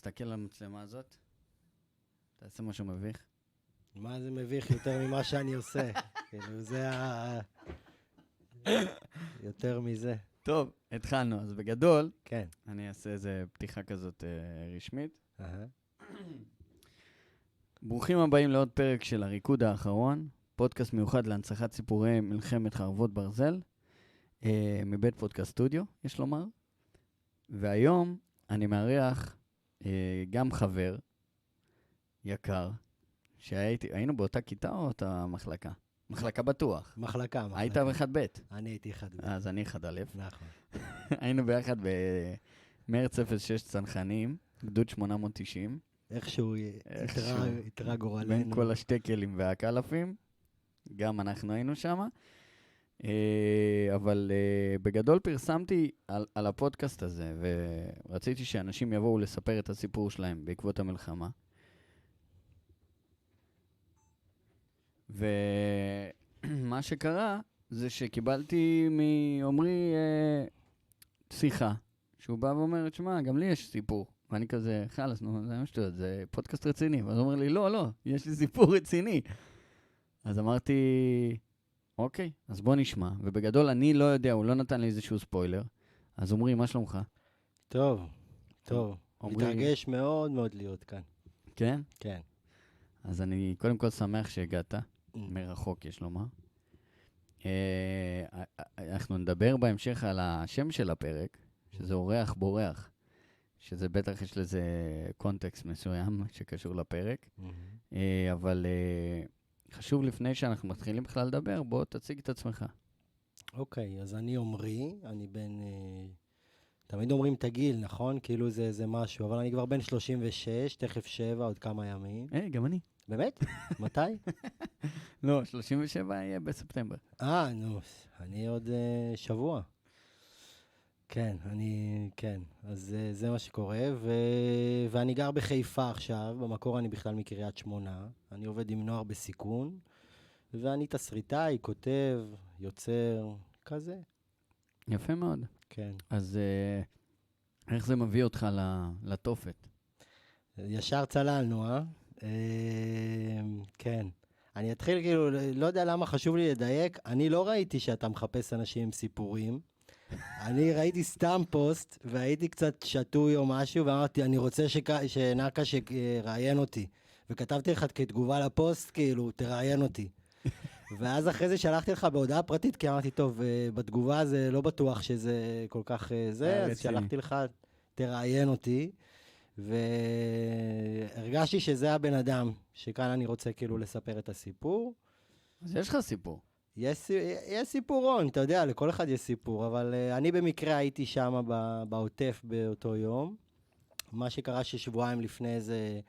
תסתכל על המצלמה הזאת. תעשה משהו מביך. מה זה מביך יותר ממה שאני עושה? כאילו, זה יותר מזה. טוב, התחלנו. אז בגדול, כן. אני אעשה איזה פתיחה כזאת רשמית. ברוכים הבאים לעוד פרק של הריקוד האחרון, פודקאסט מיוחד להנצחת סיפורי מלחמת חרבות ברזל, מבית פודקאסט סטודיו, יש לומר. והיום אני מארח גם חבר יקר, היינו באותה כיתה או אותה מחלקה? מחלקה בטוח. מחלקה. היית באחד ב'? אני הייתי אחד ב'. אז אני אחד א'. נכון. היינו ביחד במרץ 06 צנחנים, גדוד 890. איכשהו יתרה גורלנו. בין כל השטקלים והקלפים, גם אנחנו היינו שם. אבל בגדול פרסמתי על הפודקאסט הזה, ורציתי שאנשים יבואו לספר את הסיפור שלהם בעקבות המלחמה. ומה שקרה זה שקיבלתי מעומרי שיחה, שהוא בא ואומר, תשמע, גם לי יש סיפור. ואני כזה, חלס, נו, זה מה שטויות, זה פודקאסט רציני. ואז הוא אומר לי, לא, יש לי סיפור רציני. אז אמרתי, אוקיי, אז בוא נשמע. ובגדול אני לא יודע, הוא לא נתן לי איזשהו ספוילר. אז אומרי, מה שלומך? טוב. מתרגש מאוד מאוד להיות כאן. כן? כן. אז אני קודם כל שמח שהגעת, מרחוק יש לומר. אנחנו נדבר בהמשך על השם של הפרק, שזה אורח בורח, שזה בטח יש לזה קונטקסט מסוים שקשור לפרק, אבל חשוב לפני שאנחנו מתחילים בכלל לדבר, בוא תציג את עצמך. אוקיי, אז אני עומרי, אני בן, תמיד אומרים את הגיל, נכון? כאילו זה משהו, אבל אני כבר בן 36, תכף 7, עוד כמה ימים. גם אני. באמת? מתי? לא, 37 יהיה בספטמבר. נו, אני עוד שבוע. כן, כן. אז זה מה שקורה, ואני גר בחיפה עכשיו, במקור אני בכלל מקריית שמונה. אני עובד עם נוער בסיכון, ואני תסריטאי, כותב, יוצר, כזה. יפה מאוד. כן. אז איך זה מביא אותך לתופת? ישר צללנו, כן. אני אתחיל כאילו, לא יודע למה חשוב לי לדייק, אני לא ראיתי שאתה מחפש אנשים עם סיפורים. אני ראיתי סתם פוסט, והייתי קצת שטוי או משהו, ואמרתי, אני רוצה שנקה שראיין אותי. וכתבתי לך כתגובה לפוסט, כאילו, תראיין אותי. ואז אחרי זה שלחתי לך בהודעה פרטית, כי אמרתי, טוב, בתגובה זה לא בטוח שזה כל כך זה, אז שלחתי לך, תראיין אותי. והרגשתי שזה הבן אדם, שכאן אני רוצה כאילו לספר את הסיפור. אז יש לך סיפור. יש סיפורון, אתה יודע, לכל אחד יש סיפור, אבל אני במקרה הייתי שם בעוטף באותו יום. מה שקרה ששבועיים לפני זה,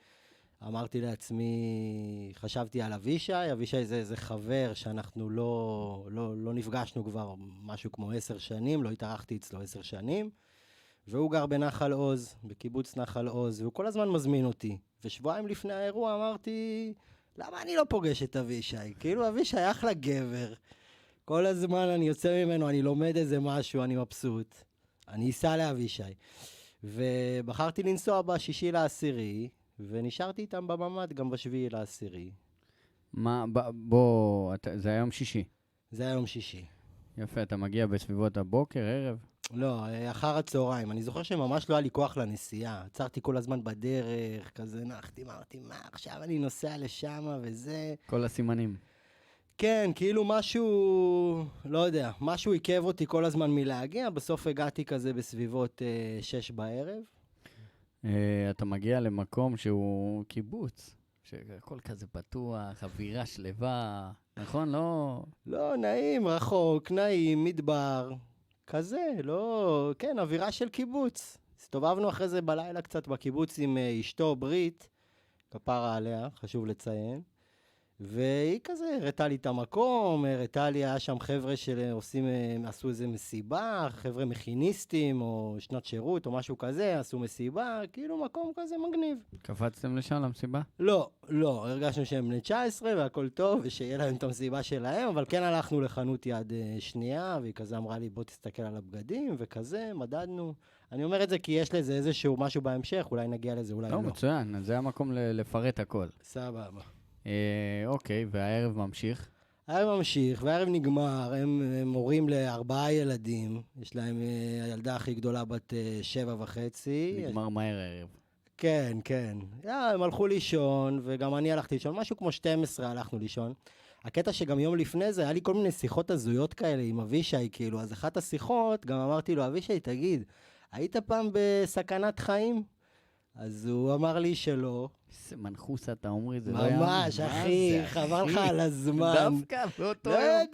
אמרתי לעצמי, חשבתי על אבישי. אבישי זה חבר שאנחנו לא נפגשנו כבר משהו כמו 10 שנים, לא התארחתי אצלו 10 שנים. והוא גר בנחל עוז, בקיבוץ נחל עוז, והוא כל הזמן מזמין אותי. ושבועיים לפני האירוע אמרתי, למה אני לא פוגש את אבישי? כאילו אבישי אחלה גבר. כל הזמן אני יוצא ממנו, אני לומד איזה משהו, אני מבסוט. אני אסע לאבישי. ובחרתי לנסוע ב6/10, ונשארתי איתם בממד גם ב7/10. זה היום שישי. זה היום שישי. יפה, אתה מגיע בסביבות הבוקר, ערב? לא, אחר הצהריים. אני זוכר שממש לא היה לי כוח לנסיעה. עצרתי כל הזמן בדרך, כזה נחתי, אמרתי, מה, עכשיו אני נוסע לשם וזה. כל הסימנים. כן, כאילו משהו, לא יודע, משהו עיכב אותי כל הזמן מלהגיע. בסוף הגעתי כזה בסביבות 6 בערב. אתה מגיע למקום שהוא קיבוץ, שהכל כזה פתוח, אווירה שלווה, נכון? לא, נעים, רחוק, נעים, מדבר. כזה, לא, כן, אווירה של קיבוץ. הסתובבנו אחרי זה בלילה קצת בקיבוץ עם אשתו ברית, כפרה עליה, חשוב לציין. והיא כזה, הראתה לי את המקום, הראתה לי, היה שם חבר'ה עשו איזה מסיבה, חבר'ה מכיניסטים או שנת שירות או משהו כזה, עשו מסיבה, כאילו מקום כזה מגניב. קפצתם לשם למסיבה? לא, הרגשנו שהם בני 19 והכל טוב, ושיהיה להם את המסיבה שלהם, אבל כן הלכנו לחנות יד שנייה, והיא כזה אמרה לי, בוא תסתכל על הבגדים, וכזה, מדדנו. אני אומר את זה כי יש לזה איזשהו משהו בהמשך, אולי נגיע לזה, אולי לא, לא. מצוין, אז זה המקום לפרט הכל. סבבה. אוקיי, והערב ממשיך. הערב ממשיך, והערב נגמר, הם הורים ל4 ילדים, יש להם, הילדה הכי גדולה בת 7.5. נגמר מהר הערב. כן, כן. הם הלכו לישון, וגם אני הלכתי לישון, משהו כמו 12 הלכנו לישון. הקטע שגם יום לפני זה, היה לי כל מיני שיחות הזויות כאלה עם אבישי, כאילו, אז אחת השיחות, גם אמרתי לו, אבישי, תגיד, היית פעם בסכנת חיים? אז הוא אמר לי שלא. איזה מנחוס אתה, עומרי, זה לא היה... ממש, אחי, חבל לך על הזמן. דווקא באותו לא יום.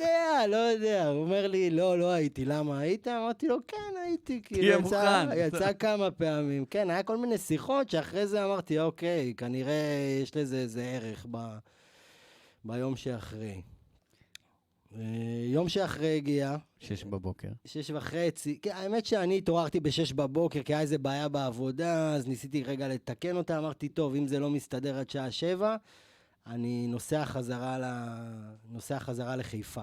יודע, הוא אומר לי, לא הייתי, למה היית? אמרתי לו, כן, הייתי, תהיה כאילו, מוכן. יצא כמה פעמים, כן, היה כל מיני שיחות שאחרי זה אמרתי, אוקיי, כנראה יש לזה איזה ערך ביום שאחרי. יום שאחרי הגיע. 6 בבוקר. 6:30, כן, האמת שאני התעוררתי ב6 בבוקר, כי היה איזה בעיה בעבודה, אז ניסיתי רגע לתקן אותה, אמרתי, טוב, אם זה לא מסתדר עד שעה 7, אני נוסע חזרה לחיפה.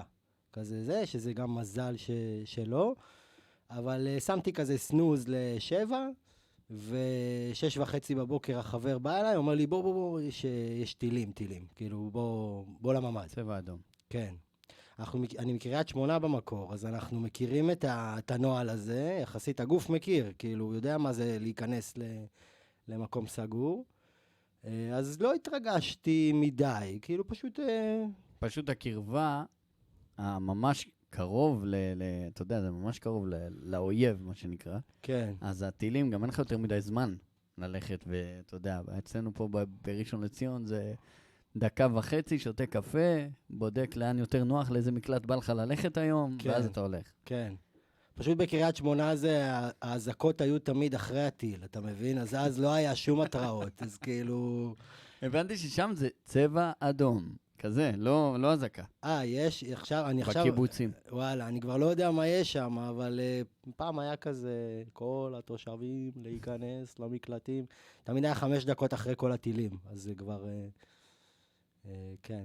כזה זה, שזה גם מזל שלא, אבל שמתי כזה סנוז ל7, ו6:30 בבוקר החבר בא אליי, אומר לי, בוא, יש טילים, כאילו, בוא לממ"ד. צבע אדום. כן. אני מקריית שמונה במקור, אז אנחנו מכירים את הנוהל הזה, יחסית הגוף מכיר, כאילו, הוא יודע מה זה להיכנס למקום סגור. אז לא התרגשתי מדי, כאילו פשוט הקרבה, ממש קרוב אתה יודע, זה ממש קרוב לאויב, מה שנקרא. כן. אז הטילים, גם אין לך יותר מדי זמן ללכת, ואתה יודע, אצלנו פה בראשון לציון זה 1.5 דקות, שותה קפה, בודק לאן יותר נוח, לאיזה מקלט בא לך ללכת היום, כן. ואז אתה הולך. כן. פשוט בקריית שמונה זה, האזעקות היו תמיד אחרי הטיל, אתה מבין? אז לא היה שום התראות, אז כאילו... הבנתי ששם זה צבע אדום, כזה, לא אזעקה. עכשיו... בקיבוצים. וואלה, אני כבר לא יודע מה יש שם, אבל פעם היה כזה, כל התושבים להיכנס למקלטים. תמיד היה 5 דקות אחרי כל הטילים, אז זה כבר... כן.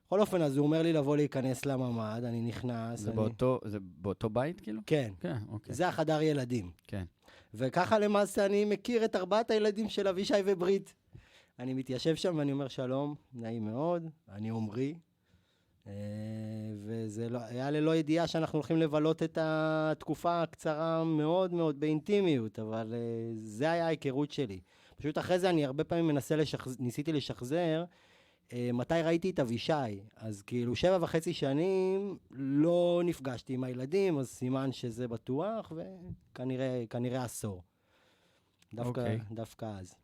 בכל אופן, אז הוא אומר לי לבוא להיכנס לממ"ד, אני נכנס. זה באותו בית, כאילו? כן. כן, אוקיי. זה החדר ילדים. כן. וככה למעשה אני מכיר את 4 הילדים של אבישי וברית. אני מתיישב שם ואני אומר שלום, נעים מאוד, אני עומרי. וזה היה ללא ידיעה שאנחנו הולכים לבלות את התקופה הקצרה מאוד מאוד באינטימיות, אבל זה היה ההיכרות שלי. פשוט אחרי זה אני הרבה פעמים ניסיתי לשחזר, מתי ראיתי את אבישי, אז כאילו 7.5 שנים לא נפגשתי עם הילדים, אז סימן שזה בטוח, וכנראה עשור. דווקא אז.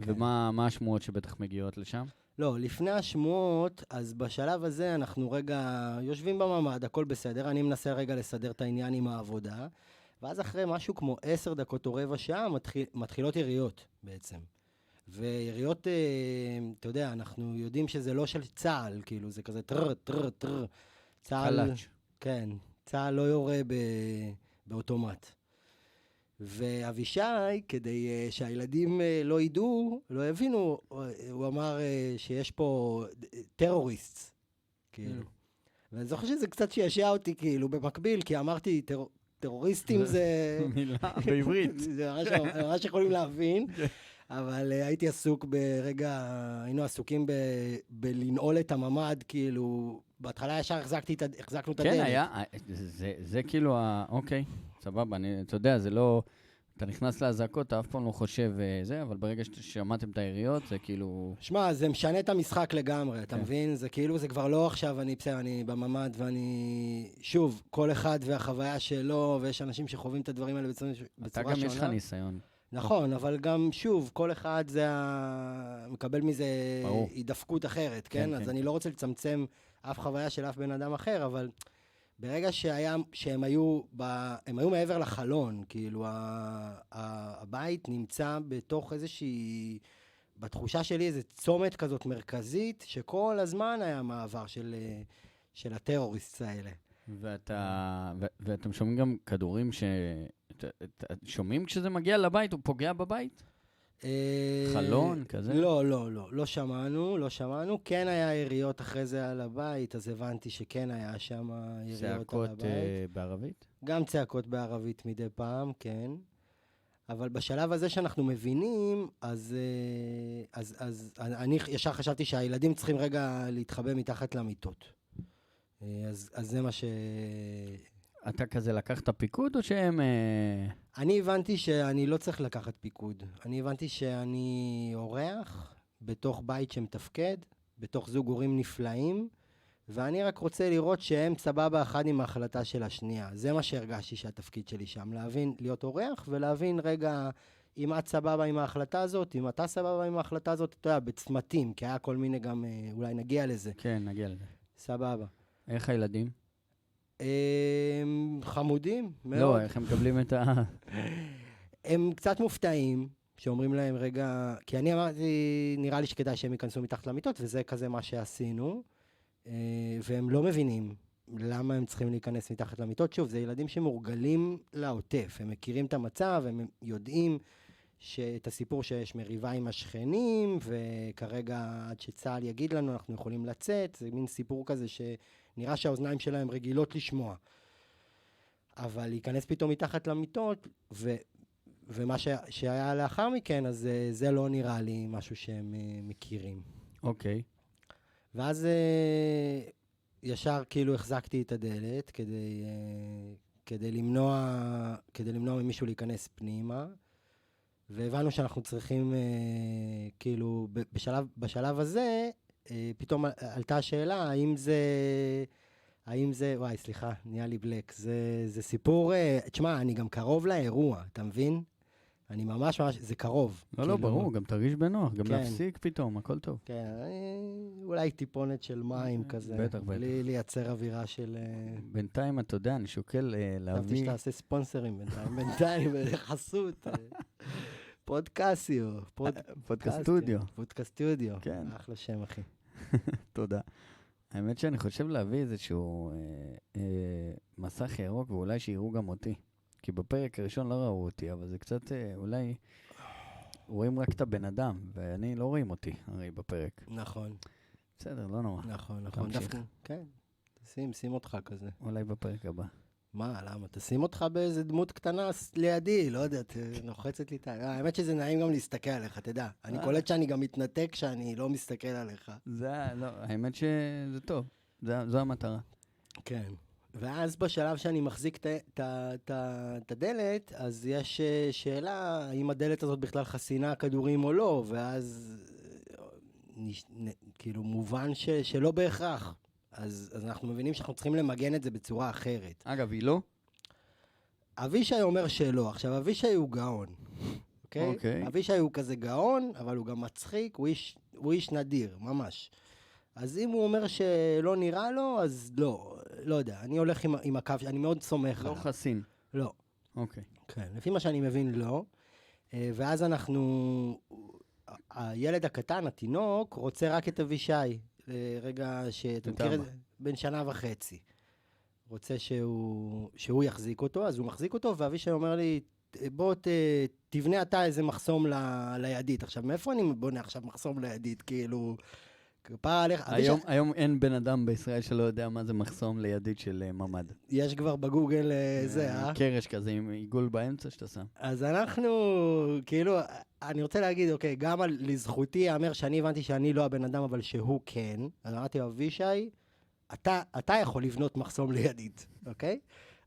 ומה השמועות שבטח מגיעות לשם? לא, לפני השמועות, אז בשלב הזה אנחנו רגע יושבים בממ"ד, הכל בסדר, אני מנסה רגע לסדר את העניין עם העבודה, ואז אחרי משהו כמו 10 דקות או רבע שעה מתחילות יריות בעצם. ויריות, אתה יודע, אנחנו יודעים שזה לא של צה"ל, כאילו, זה כזה טר. חלש. כן, צה"ל לא יורה באוטומט. ואבישי, כדי שהילדים לא ידעו, לא יבינו, הוא אמר שיש פה טרוריסט, כאילו. ואני זוכר שזה קצת שישע אותי, כאילו, במקביל, כי אמרתי, טרוריסטים זה... מילה בעברית. זה ממש יכולים להבין. אבל הייתי עסוק היינו עסוקים בלנעול את הממ"ד, כאילו, בהתחלה ישר החזקנו את הדלת. כן, היה, זה כאילו, אוקיי, סבבה, אתה יודע, זה לא, אתה נכנס להזעקות, אתה אף פעם לא חושב זה, אבל ברגע ששמעתם את העיריות, זה כאילו... שמע, זה משנה את המשחק לגמרי, אתה מבין? זה כאילו, זה כבר לא עכשיו, אני בממ"ד, ואני, שוב, כל אחד והחוויה שלו, ויש אנשים שחווים את הדברים האלה בצורה שונה. אתה גם יש לך ניסיון. נכון, אבל גם שוב, כל אחד מקבל מזה הידפקות אחרת, כן? אז אני לא רוצה לצמצם אף חוויה של אף בן אדם אחר, אבל ברגע שהם היו מעבר לחלון, כאילו הבית נמצא בתוך איזושהי, בתחושה שלי איזה צומת כזאת מרכזית, שכל הזמן היה מעבר של הטרוריסט האלה. ואתם שומעים גם כדורים שומעים כשזה מגיע לבית, הוא פוגע בבית? חלון כזה? לא שמענו. כן היה יריות אחרי זה על הבית, אז הבנתי שכן היה שם יריות על הבית. צעקות בערבית? גם צעקות בערבית מדי פעם, כן. אבל בשלב הזה שאנחנו מבינים, אז אני ישר חשבתי שהילדים צריכים רגע להתחבא מתחת למיטות. אז זה מה אתה כזה לקחת פיקוד או שהם... אני הבנתי שאני לא צריך לקחת פיקוד. אני הבנתי שאני אורח בתוך בית שמתפקד, בתוך זוג הורים נפלאים, ואני רק רוצה לראות שהם סבבה אחד עם ההחלטה של השנייה. זה מה שהרגשתי שהתפקיד שלי שם, להבין, להיות אורח ולהבין רגע אם את סבבה עם ההחלטה הזאת, אם אתה סבבה עם ההחלטה הזאת, אתה יודע, בצמתים, כי היה כל מיני גם, אולי נגיע לזה. כן, נגיע לזה. סבבה. איך הילדים? חמודים מאוד. לא, איך הם מקבלים את ה... הם קצת מופתעים, שאומרים להם רגע, כי אני אמרתי, נראה לי שכדאי שהם ייכנסו מתחת למיטות, וזה כזה מה שעשינו, והם לא מבינים למה הם צריכים להיכנס מתחת למיטות. שוב, זה ילדים שמורגלים לעוטף, הם מכירים את המצב, הם יודעים שאת הסיפור שיש מריבה עם השכנים, וכרגע עד שצה"ל יגיד לנו, אנחנו יכולים לצאת, זה מין סיפור כזה שנראה שהאוזניים שלהם רגילות לשמוע. אבל להיכנס פתאום מתחת למיטות, ומה שהיה לאחר מכן, אז זה לא נראה לי משהו שהם מכירים. אוקיי. ואז ישר כאילו החזקתי את הדלת כדי למנוע ממישהו להיכנס פנימה, והבנו שאנחנו צריכים, כאילו, בשלב הזה, פתאום עלתה השאלה, האם זה, וואי, סליחה, נהיה לי בלק, זה סיפור, תשמע, אני גם קרוב לאירוע, אתה מבין? אני ממש, זה קרוב. לא, ברור, גם תרגיש בנוח, גם להפסיק פתאום, הכל טוב. כן, אולי טיפונת של מים כזה. בטח. בלי לייצר אווירה של... בינתיים, אתה יודע, אני שוקל להביא... חשבתי שתעשה ספונסרים בינתיים, בחסות. פודקאסיו. פודקאסט סטודיו. פודקאסט סטודיו. כן. אחלה שם, אחי. תודה. האמת שאני חושב להביא איזשהו מסך ירוק, ואולי שיראו גם אותי. כי בפרק הראשון לא ראו אותי, אבל זה קצת, אולי רואים רק את הבן אדם, ואני לא רואים אותי, הרי בפרק. נכון. בסדר, לא נורא. נכון. תמשיך. כן, שים אותך כזה. אולי בפרק הבא. מה, למה? תשים אותך באיזה דמות קטנה לידי, לא יודע, נוחצת לי את ה... האמת שזה נעים גם להסתכל עליך, תדע. אני קולט שאני גם מתנתק כשאני לא מסתכל עליך. לא, האמת שזה טוב, זו המטרה. כן. ואז בשלב שאני מחזיק את הדלת, אז יש שאלה, האם הדלת הזאת בכלל חסינה כדורים או לא, ואז כאילו מובן שלא בהכרח. אז אנחנו מבינים שאנחנו צריכים למגן את זה בצורה אחרת. אגב, היא לא? אבישי אומר שלא. עכשיו, אבישי הוא גאון. אוקיי? אבישי הוא כזה גאון, אבל הוא גם מצחיק, הוא איש נדיר, ממש. אז אם הוא אומר שלא נראה לו, אז לא יודע. אני הולך עם הקו, אני מאוד סומך עליו. לא חסין. לא. אוקיי. כן, לפי מה שאני מבין, לא. ואז הילד הקטן, התינוק, רוצה רק את אבישי. רגע שאתה מכיר את זה, בן 1.5 שנה. רוצה שהוא יחזיק אותו, אז הוא מחזיק אותו, ואבישי אומר לי, בוא תבנה אתה איזה מחסום לידית. עכשיו, מאיפה אני בונה עכשיו מחסום לידית? כאילו, היום אין בן אדם בישראל שלא יודע מה זה מחסום לידית של ממד. יש כבר בגוגל זה, קרש כזה עם עיגול באמצע שאתה שם. אז אנחנו, כאילו, אני רוצה להגיד, אוקיי, גם לזכותי יאמר שאני הבנתי שאני לא הבן אדם, אבל שהוא כן. אז אמרתי, אבישי, אתה יכול לבנות מחסום לידית, אוקיי?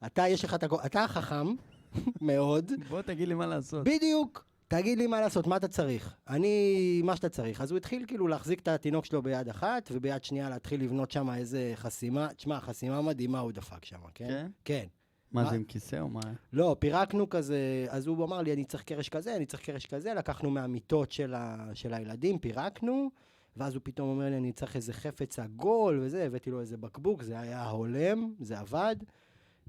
אתה חכם מאוד. בוא תגיד לי מה לעשות. בדיוק. תגיד לי מה לעשות, מה אתה צריך? מה שאתה צריך. אז הוא התחיל כאילו להחזיק את התינוק שלו ביד אחת, וביד שנייה להתחיל לבנות שם איזה חסימה. תשמע, חסימה מדהימה הוא דפק שם, כן? כן? כן. מה זה עם כיסא או מה? לא, פירקנו כזה, אז הוא אמר לי, אני צריך קרש כזה, לקחנו מהמיטות של הילדים, פירקנו, ואז הוא פתאום אומר לי, אני צריך איזה חפץ עגול וזה, הבאתי לו איזה בקבוק, זה היה הולם, זה עבד,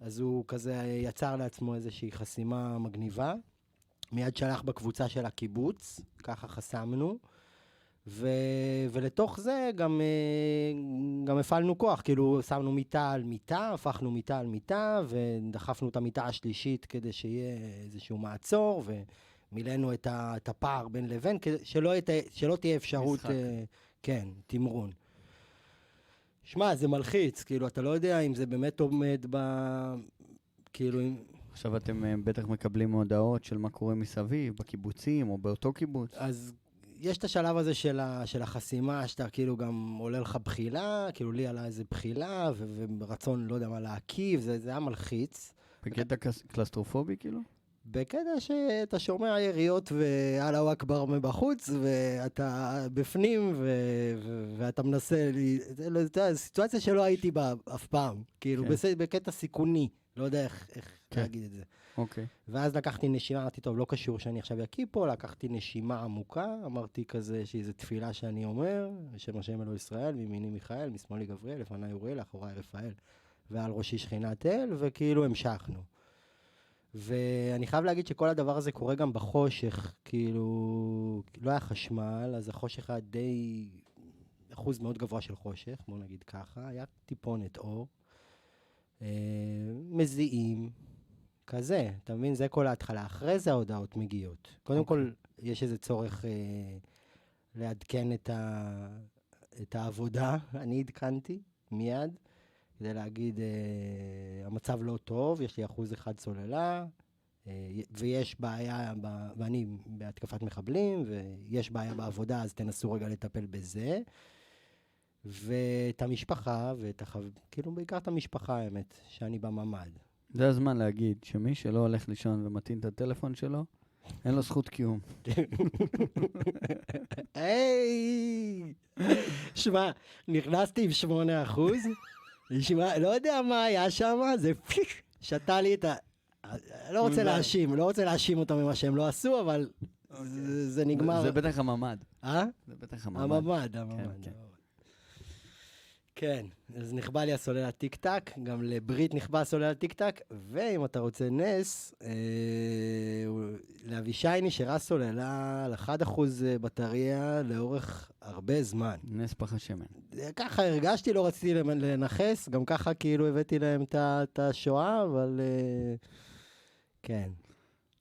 אז הוא כזה יצר לעצמו איזושהי חסימה מגניבה, מיד שלח בקבוצה של הקיבוץ, ככה חסמנו, ולתוך זה גם הפעלנו כוח, כאילו שמנו מיטה על מיטה, הפכנו מיטה על מיטה, ודחפנו את המיטה השלישית כדי שיהיה איזשהו מעצור, ומילאנו את הפער בין לבין, שלא תהיה אפשרות, כן, תמרון. שמע, זה מלחיץ, כאילו, אתה לא יודע אם זה באמת עומד כאילו, עכשיו אתם בטח מקבלים הודעות של מה קורה מסביב, בקיבוצים או באותו קיבוץ. אז יש את השלב הזה של החסימה, שאתה כאילו גם עולה לך בחילה, כאילו לי עלה איזה בחילה, ורצון, לא יודע מה, להקיף, זה היה מלחיץ. בקטע קלסטרופובי כאילו? בקטע שאתה שומע יריות ואללה אכבר מבחוץ, ואתה בפנים, ואתה מנסה, זו סיטואציה שלא הייתי בה אף פעם, כאילו בקטע סיכוני, לא יודע איך להגיד את זה. אוקיי. ואז לקחתי נשימה, אמרתי, טוב, לא קשור שאני עכשיו יקיא פה, לקחתי נשימה עמוקה, אמרתי כזה שאיזו תפילה שאני אומר, בשם השם אלוהי ישראל, מימיני מיכאל, משמאלי גבריאל, לפניי אוריאל, אחוריי רפאל, ועל ראשי שכינת אל, וכאילו המשכנו. ואני חייב להגיד שכל הדבר הזה קורה גם בחושך, כאילו, לא היה חשמל, אז החושך היה די, אחוז מאוד גבוה של חושך, בוא נגיד ככה, היה טיפונת אור, מזיעים, כזה, אתה מבין? זה כל ההתחלה. אחרי זה ההודעות מגיעות. קודם כל, יש איזה צורך לעדכן את העבודה. אני עדכנתי מיד, כדי להגיד, המצב לא טוב, יש לי 1% סוללה, ויש בעיה, ואני בהתקפת מחבלים, ויש בעיה בעבודה, אז תנסו רגע לטפל בזה. ואת המשפחה, כאילו בעיקר את המשפחה, האמת, שאני בממד. זה הזמן להגיד שמי שלא הולך לישון ומתאים את הטלפון שלו, אין לו זכות קיום. היי! שמע, נכנסתי עם 8%, שמע, לא יודע מה היה שם, זה פליק, שתה לי את ה... לא רוצה להאשים אותם ממה שהם לא עשו, אבל זה נגמר. זה בטח הממד. זה בטח הממד. הממד. כן, אז נכבה לי הסוללת טיק טק, גם לברית נכבה הסוללת טיק טק, ואם אתה רוצה נס, לאבישי נשארה סוללה על 1% בטריה לאורך הרבה זמן. נס פח השמן. ככה הרגשתי, לא רציתי לנחס, גם ככה כאילו הבאתי להם את השואה, אבל כן.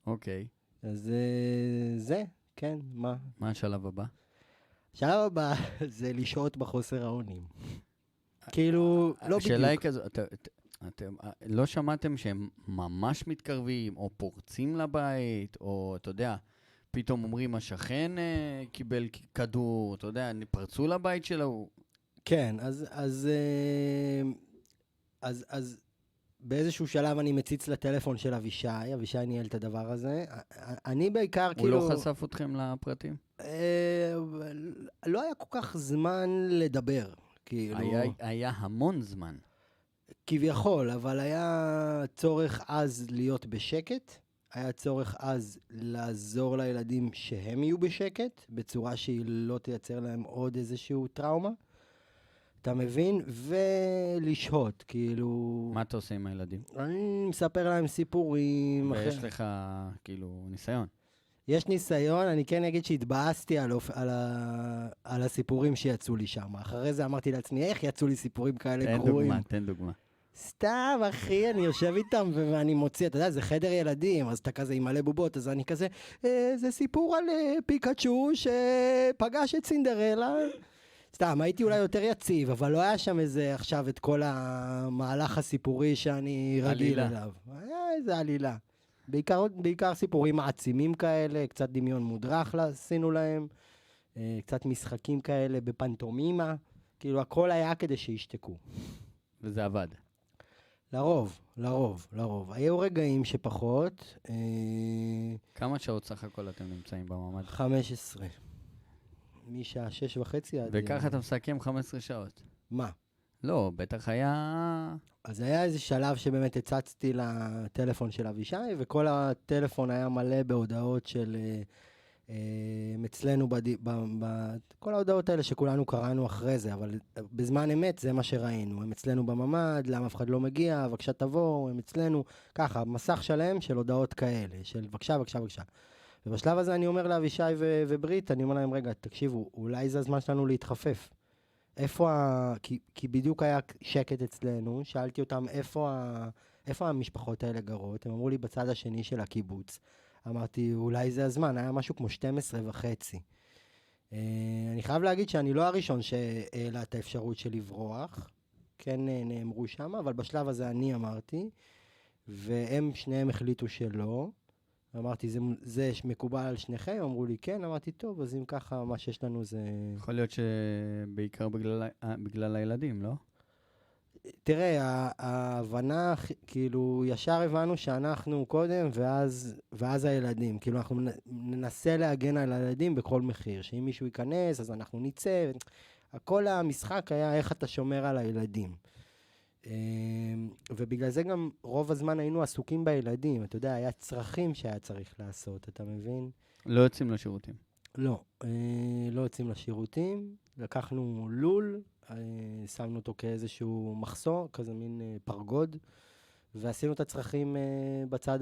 אוקיי. אז זה, כן, מה? מה השלב הבא? השלב הבא זה לשהות בחוסר האונים. כאילו, לא בדיוק. השאלה היא כזו, אתם לא שמעתם שהם ממש מתקרבים, או פורצים לבית, או אתה יודע, פתאום אומרים, השכן קיבל כדור, אתה יודע, פרצו לבית שלו. כן, אז באיזשהו שלב אני מציץ לטלפון של אבישי, אבישי ניהל את הדבר הזה. אני בעיקר כאילו... הוא לא חשף אתכם לפרטים? לא היה כל כך זמן לדבר. כאילו, היה המון זמן. כביכול, אבל היה צורך אז להיות בשקט, היה צורך אז לעזור לילדים שהם יהיו בשקט, בצורה שהיא לא תייצר להם עוד איזשהו טראומה, אתה מבין? ולשהות, כאילו... מה אתה עושה עם הילדים? אני מספר להם סיפורים. ויש לך, כאילו, ניסיון. יש ניסיון, אני כן אגיד שהתבאסתי על הסיפורים שיצאו לי שם. אחרי זה אמרתי לעצמי, איך יצאו לי סיפורים כאלה גרועים? תן דוגמה. סתם, אחי, אני יושב איתם ואני מוציא, אתה יודע, זה חדר ילדים, אז אתה כזה עם מלא בובות, אז אני כזה, זה סיפור על פיקאצ'ו שפגש את סינדרלה. סתם, הייתי אולי יותר יציב, אבל לא היה שם איזה עכשיו את כל המהלך הסיפורי שאני רגיל אליו. היה איזה עלילה. בעיקר סיפורים מעצימים כאלה, קצת דמיון מודרך עשינו להם, קצת משחקים כאלה בפנטומימה, כאילו הכל היה כדי שישתקו. וזה עבד. לרוב. היו רגעים שפחות. כמה שעות סך הכל אתם נמצאים במעמד? 15. משעה 6:30 עד... וככה אתה מסכם 15 שעות. מה? לא, בטח היה... אז היה איזה שלב שבאמת הצצתי לטלפון של אבישי, וכל הטלפון היה מלא בהודעות של אצלנו, כל ההודעות האלה שכולנו קראנו אחרי זה, אבל בזמן אמת זה מה שראינו. הם אצלנו בממד, למה אף אחד לא מגיע, בבקשה תבואו, הם אצלנו, ככה, מסך שלם של הודעות כאלה, של בבקשה. ובשלב הזה אני אומר לאבישי וברית, אני אומר להם, רגע, תקשיבו, אולי זה הזמן שלנו להתחפף. כי בדיוק היה שקט אצלנו, שאלתי אותם איפה המשפחות האלה גרות, הם אמרו לי בצד השני של הקיבוץ. אמרתי, אולי זה הזמן, היה משהו כמו 12:30. אני חייב להגיד שאני לא הראשון שהעלה את האפשרות של לברוח, כן נאמרו שם, אבל בשלב הזה אני אמרתי, והם שניהם החליטו שלא. אמרתי, זה מקובל על שניכם? אמרו לי, כן. אמרתי, טוב, אז אם ככה, מה שיש לנו זה... יכול להיות שבעיקר בגלל הילדים, לא? תראה, ההבנה, כאילו, ישר הבנו שאנחנו קודם, ואז הילדים. כאילו, אנחנו ננסה להגן על הילדים בכל מחיר. שאם מישהו ייכנס, אז אנחנו ניצא. כל המשחק היה איך אתה שומר על הילדים. ובגלל זה גם רוב הזמן היינו עסוקים בילדים. אתה יודע, היה צרכים שהיה צריך לעשות, אתה מבין? לא יוצאים לשירותים. לא, לא יוצאים לשירותים. לקחנו לול, שמנו אותו כאיזשהו מחסור, כזה מין פרגוד, ועשינו את הצרכים בצד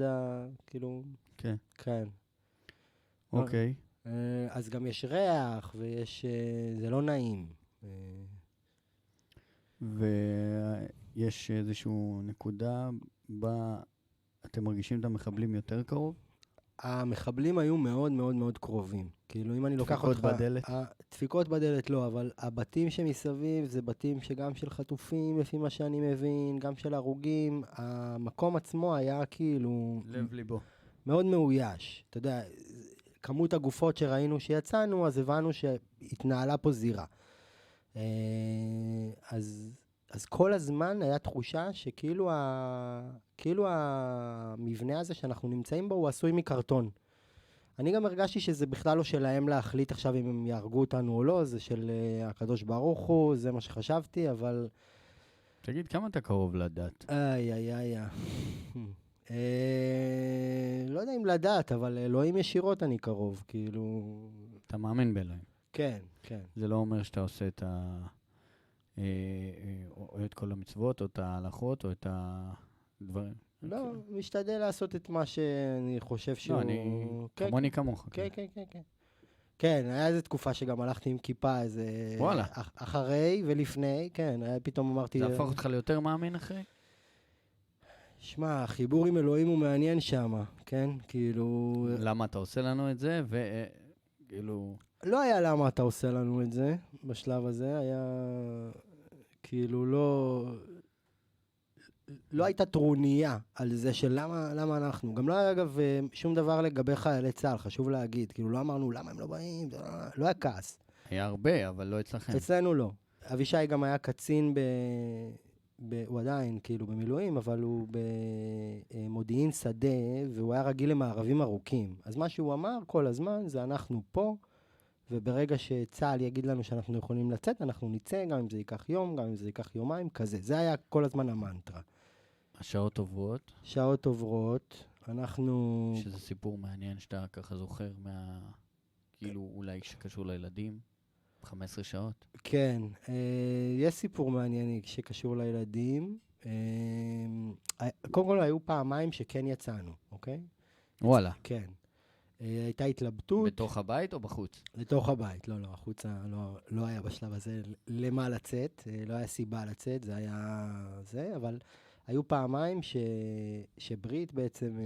כאילו... כן. כן. אוקיי. אז גם יש ריח, ויש... זה לא נעים. ויש איזושהי נקודה בה אתם מרגישים את המחבלים יותר קרוב? המחבלים היו מאוד מאוד מאוד קרובים. כאילו, אם אני לוקח אותך... דפיקות בדלת? דפיקות בדלת לא, אבל הבתים שמסביב זה בתים שגם של חטופים, לפי מה שאני מבין, גם של הרוגים. המקום עצמו היה כאילו... לב ליבו. מאוד מאויש. אתה יודע, כמות הגופות שראינו שיצאנו, אז הבנו שהתנהלה פה זירה. אז כל הזמן היה תחושה שכאילו כאילו המבנה הזה שאנחנו נמצאים בו הוא עשוי מקרטון. אני גם הרגשתי שזה בכלל לא שלהם להחליט עכשיו אם הם יהרגו אותנו או לא, זה של הקדוש ברוך הוא, זה מה שחשבתי, אבל... תגיד, כמה אתה קרוב לדת? לא יודע אם לדעת, אבל אלוהים ישירות אני קרוב, כאילו... אתה מאמין באלוהים. כן, כן. זה לא אומר שאתה עושה את או את כל המצוות, או את ההלכות, או את הדברים. לא, משתדל לעשות את מה שאני חושב שהוא... לא, אני... כמוני כמוך. כן. כן, היה איזו תקופה שגם הלכתי עם כיפה איזה... וואלה. אחרי ולפני, כן, פתאום אמרתי... זה הפך אותך ליותר מאמין אחרי? שמע, החיבור עם אלוהים הוא מעניין שם, כן? כאילו... למה אתה עושה לנו את זה, וכאילו... לא היה למה אתה עושה לנו את זה בשלב הזה, היה כאילו לא הייתה טרוניה על זה של למה אנחנו. גם לא היה אגב שום דבר לגבי חיילי צה"ל, חשוב להגיד. כאילו לא אמרנו למה הם לא באים, לא היה כעס. היה הרבה, אבל לא אצלכם. אצלנו לא. אבישי גם היה קצין הוא עדיין כאילו במילואים, אבל הוא במודיעין שדה, והוא היה רגיל למערבים ארוכים. אז מה שהוא אמר כל הזמן זה אנחנו פה, וברגע שצה"ל יגיד לנו שאנחנו יכולים לצאת, אנחנו נצא, גם אם זה ייקח יום, גם אם זה ייקח יומיים, כזה. זה היה כל הזמן המנטרה. השעות עוברות. שעות עוברות, אנחנו... שזה סיפור מעניין שאתה ככה זוכר כאילו אולי שקשור לילדים, 15 שעות. כן, יש סיפור מעניין שקשור לילדים. קודם כל היו פעמיים שכן יצאנו, אוקיי? וואלה. כן. הייתה התלבטות. בתוך הבית או בחוץ? לתוך הבית, לא, החוצה לא היה בשלב הזה למה לצאת, לא היה סיבה לצאת, זה היה זה, אבל היו פעמיים שברית בעצם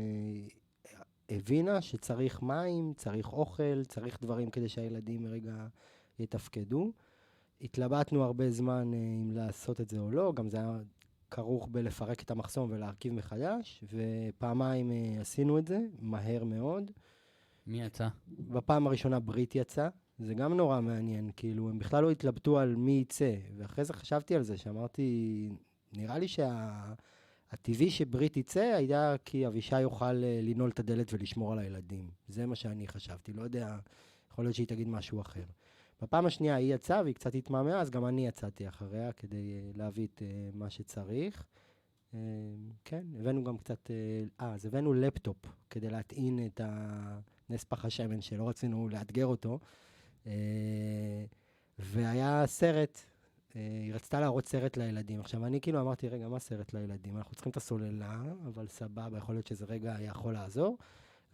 הבינה שצריך מים, צריך אוכל, צריך דברים כדי שהילדים רגע יתפקדו. התלבטנו הרבה זמן אם לעשות את זה או לא, גם זה היה כרוך בלפרק את המחסום ולהרכיב מחדש, ופעמיים עשינו את זה, מהר מאוד. מי יצא? בפעם הראשונה ברית יצא, זה גם נורא מעניין, כאילו הם בכלל לא התלבטו על מי יצא, ואחרי זה חשבתי על זה, שאמרתי, נראה לי שהטבעי שברית יצא היה כי אבישי יוכל לנעול את הדלת ולשמור על הילדים. זה מה שאני חשבתי, לא יודע, יכול להיות שהיא תגיד משהו אחר. בפעם השנייה היא יצאה והיא קצת התמהמה, אז גם אני יצאתי אחריה כדי להביא את מה שצריך. כן, הבאנו גם קצת, אז הבאנו לפטופ כדי להטעין את נס פח השמן שלא רצינו לאתגר אותו. והיה סרט, היא רצתה להראות סרט לילדים. עכשיו אני כאילו אמרתי, רגע, מה סרט לילדים? אנחנו צריכים את הסוללה, אבל סבבה, יכול להיות שזה רגע יכול לעזור.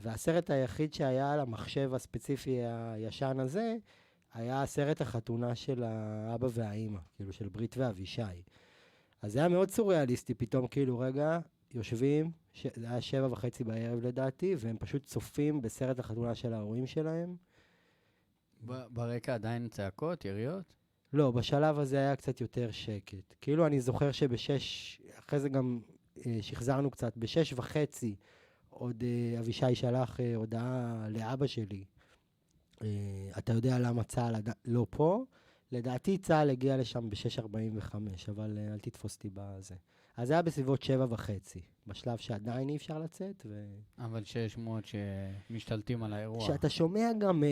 והסרט היחיד שהיה על המחשב הספציפי הישן הזה, היה סרט החתונה של האבא והאימא, כאילו של ברית ואבישי. אז זה היה מאוד סוריאליסטי, פתאום כאילו רגע, יושבים, זה היה 7:30 בערב לדעתי, והם פשוט צופים בסרט החתונה של ההורים שלהם. ברקע עדיין צעקות, יריות? לא, בשלב הזה היה קצת יותר שקט. כאילו אני זוכר שבשש, אחרי זה גם שחזרנו קצת, ב6:30, עוד אבישי שלח הודעה לאבא שלי, אתה יודע למה צהל לא פה? לדעתי צהל הגיע לשם ב6:45, אבל אל תתפוס אותי בזה. אז זה היה בסביבות 7:30, בשלב שעדיין אי אפשר לצאת. אבל שיש שמועות שמשתלטים על האירוע. שאתה שומע גם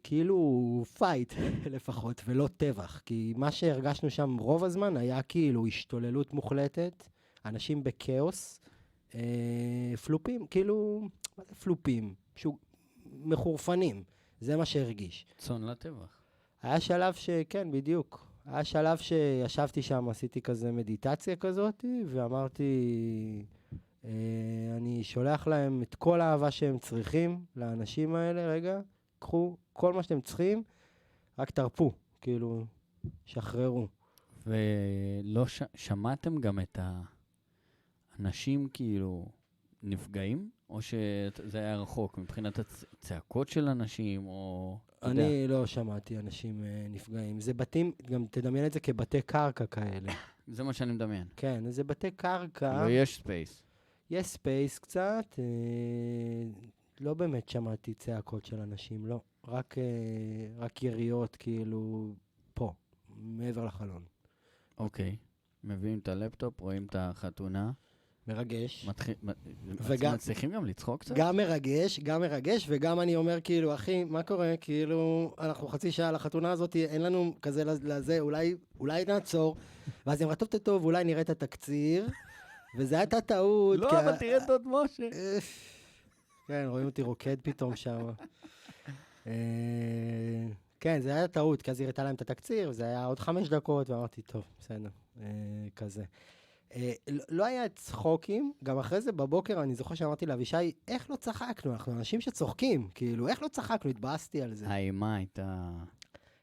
כאילו פייט לפחות, ולא טבח. כי מה שהרגשנו שם רוב הזמן היה כאילו השתוללות מוחלטת, אנשים בקאוס, פלופים, כאילו, מה זה פלופים? מחורפנים, זה מה שהרגיש. צאן לטבח. היה שלב שכן, בדיוק. היה שלב שישבתי שם, עשיתי כזה מדיטציה כזאת, ואמרתי, אני שולח להם את כל האהבה שהם צריכים, לאנשים האלה, רגע, קחו כל מה שאתם צריכים, רק תרפו, כאילו, שחררו. ולא שמעתם גם את האנשים כאילו נפגעים? או שזה היה רחוק מבחינת הצעקות של אנשים, או... אני לא שמעתי אנשים נפגעים. זה בתים, גם תדמיין את זה כבתי קרקע כאלה. זה מה שאני מדמיין. כן, זה בתי קרקע. לא, יש ספייס. יש ספייס קצת, לא באמת שמעתי צעקות של אנשים, לא. רק יריות כאילו פה, מעבר לחלון. אוקיי. מביאים את הלפטופ, רואים את החתונה. מרגש. מצליחים גם לצחוק קצת? גם מרגש, וגם אני אומר כאילו, אחי, מה קורה? כאילו, אנחנו חצי שעה לחתונה הזאת, אין לנו כזה לזה, אולי נעצור. ואז הם אמרה, טוב, אולי נראה את התקציר. וזה הייתה טעות. לא, אבל תראה את עוד משה. כן, רואים אותי רוקד פתאום שם. כן, זה היה טעות, כי אז הראתה להם את התקציר, וזה היה עוד 5 דקות, ואמרתי, טוב, בסדר, כזה. לא היה צחוקים, גם אחרי זה בבוקר אני זוכר שאמרתי לאבישי, איך לא צחקנו? אנחנו אנשים שצוחקים, כאילו, איך לא צחקנו? התבאסתי על זה. האימה הייתה...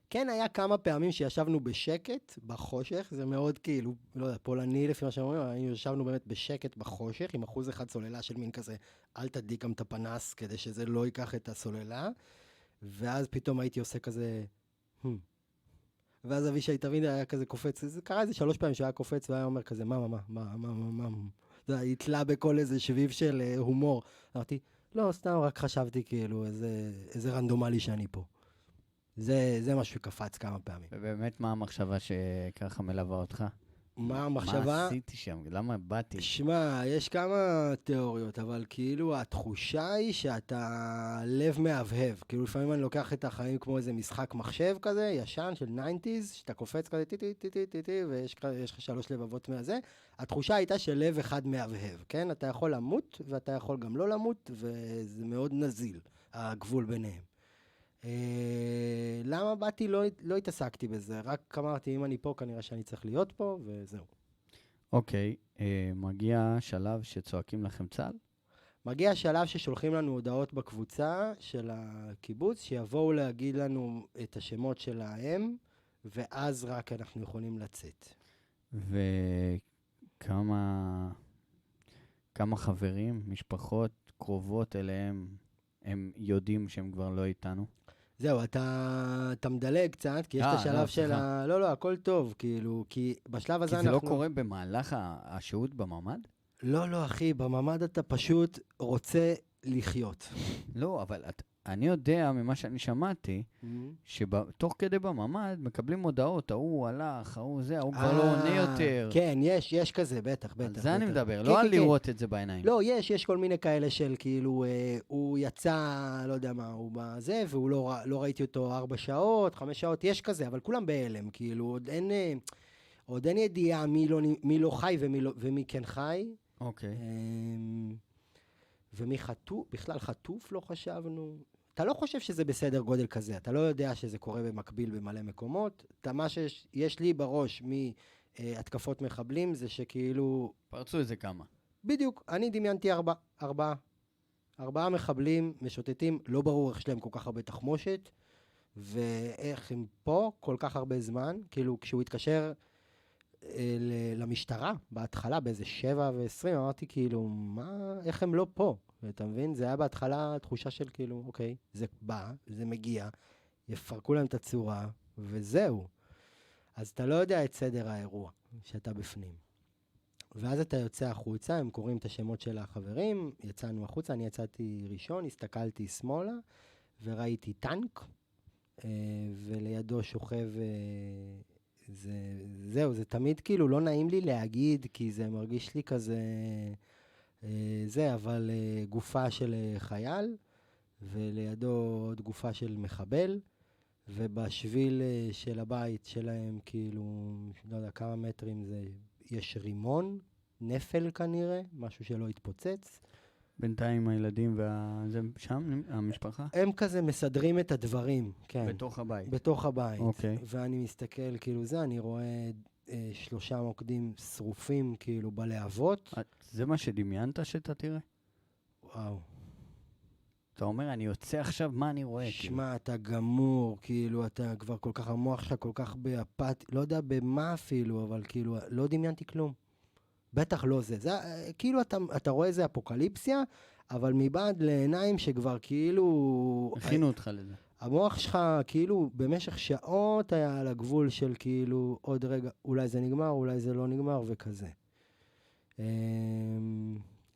כן, היה כמה פעמים שישבנו בשקט, בחושך, זה מאוד כאילו, לא יודע, פולני לפי מה שאומרים, ישבנו באמת בשקט בחושך, עם 1% סוללה של מין כזה, אל תדליק גם את הפנס כדי שזה לא ייקח את הסוללה, ואז פתאום הייתי עושה כזה, ואז אבישי תמיד היה כזה קופץ, זה קרה איזה 3 פעמים שהיה קופץ, והיה אומר כזה, מה, זה התלה בכל איזה שביב של הומור. אמרתי, לא, סתם רק חשבתי כאילו, איזה רנדומלי שאני פה. זה משהו שקפץ כמה פעמים. ובאמת מה המחשבה שככה מלווה אותך? מה המחשבה? מה עשיתי שם? למה באתי? שמע, יש כמה תיאוריות, אבל כאילו התחושה היא שאתה לב מהבהב. כאילו לפעמים אני לוקח את החיים כמו איזה משחק מחשב כזה, ישן של 90s, שאתה קופץ כזה טי, ויש לך 3 לבבות מהזה. התחושה הייתה של לב אחד מהבהב, כן? אתה יכול למות, ואתה יכול גם לא למות, וזה מאוד נזיל, הגבול ביניהם. למה באתי? לא התעסקתי בזה, רק אמרתי, אם אני פה, כנראה שאני צריך להיות פה, וזהו. אוקיי, מגיע שלב שצועקים לכם צהל? מגיע שלב ששולחים לנו הודעות בקבוצה של הקיבוץ, שיבואו להגיד לנו את השמות שלהם, ואז רק אנחנו יכולים לצאת. וכמה חברים, משפחות קרובות אליהם, הם יודעים שהם כבר לא איתנו? זהו, אתה מדלג קצת, כי יש את השלב של ה... לא, הכל טוב, כאילו, כי בשלב הזה אנחנו... כי זה לא קורה במהלך השהות בממ"ד? לא, אחי, בממ"ד אתה פשוט רוצה לחיות. לא, אבל אני יודע ממה שאני שמעתי, שתוך כדי בממ"ד מקבלים הודעות, ההוא הלך, ההוא זה, ההוא כבר לא עונה יותר. כן, יש כזה, בטח. על זה אני מדבר, לא על לראות את זה בעיניים. לא, יש כל מיני כאלה של כאילו, הוא יצא, לא יודע מה, הוא בזה, והוא לא ראיתי אותו 4 שעות, 5 שעות, יש כזה, אבל כולם בהלם, כאילו, עוד אין ידיעה מי לא חי ומי כן חי. אוקיי. ומי חטוף, בכלל חטוף לא חשבנו. אתה לא חושב שזה בסדר גודל כזה, אתה לא יודע שזה קורה במקביל במלא מקומות. מה שיש לי בראש מהתקפות מחבלים זה שכאילו... פרצו איזה כמה. בדיוק, אני דמיינתי 4 מחבלים משוטטים, לא ברור איך יש להם כל כך הרבה תחמושת, ואיך הם פה כל כך הרבה זמן, כאילו כשהוא התקשר למשטרה בהתחלה באיזה 7:20, אמרתי כאילו, איך הם לא פה? ואתה מבין? זה היה בהתחלה תחושה של כאילו, אוקיי, זה בא, זה מגיע, יפרקו להם את הצורה, וזהו. אז אתה לא יודע את סדר האירוע שאתה בפנים. ואז אתה יוצא החוצה, הם קוראים את השמות של החברים, יצאנו החוצה, אני יצאתי ראשון, הסתכלתי שמאלה, וראיתי טנק, ולידו שוכב, זהו, זה תמיד כאילו לא נעים לי להגיד, כי זה מרגיש לי כזה, אבל גופה של חייל, ולידו עוד גופה של מחבל, ובשביל של הבית שלהם, כאילו, לא יודע כמה מטרים זה, יש רימון, נפל כנראה, משהו שלא התפוצץ. בינתיים הילדים זה שם, המשפחה? הם כזה מסדרים את הדברים, כן. בתוך הבית? בתוך הבית. אוקיי. ואני מסתכל, כאילו אני רואה 3 מוקדים שרופים, כאילו, בלהבות. זה מה שדמיינת שאתה תראה? וואו. אתה אומר, אני יוצא עכשיו, מה אני רואה? שמע, אתה גמור, כאילו, אתה כבר כל כך, המוח שלך כל כך באפת, לא יודע במה אפילו, אבל כאילו, לא דמיינתי כלום. בטח לא זה. זה כאילו, אתה רואה איזה אפוקליפסיה, אבל מבעד לעיניים שכבר כאילו... הכינו אותך לזה. המוח שלך כאילו במשך שעות היה על הגבול של כאילו עוד רגע, אולי זה נגמר, אולי זה לא נגמר וכזה.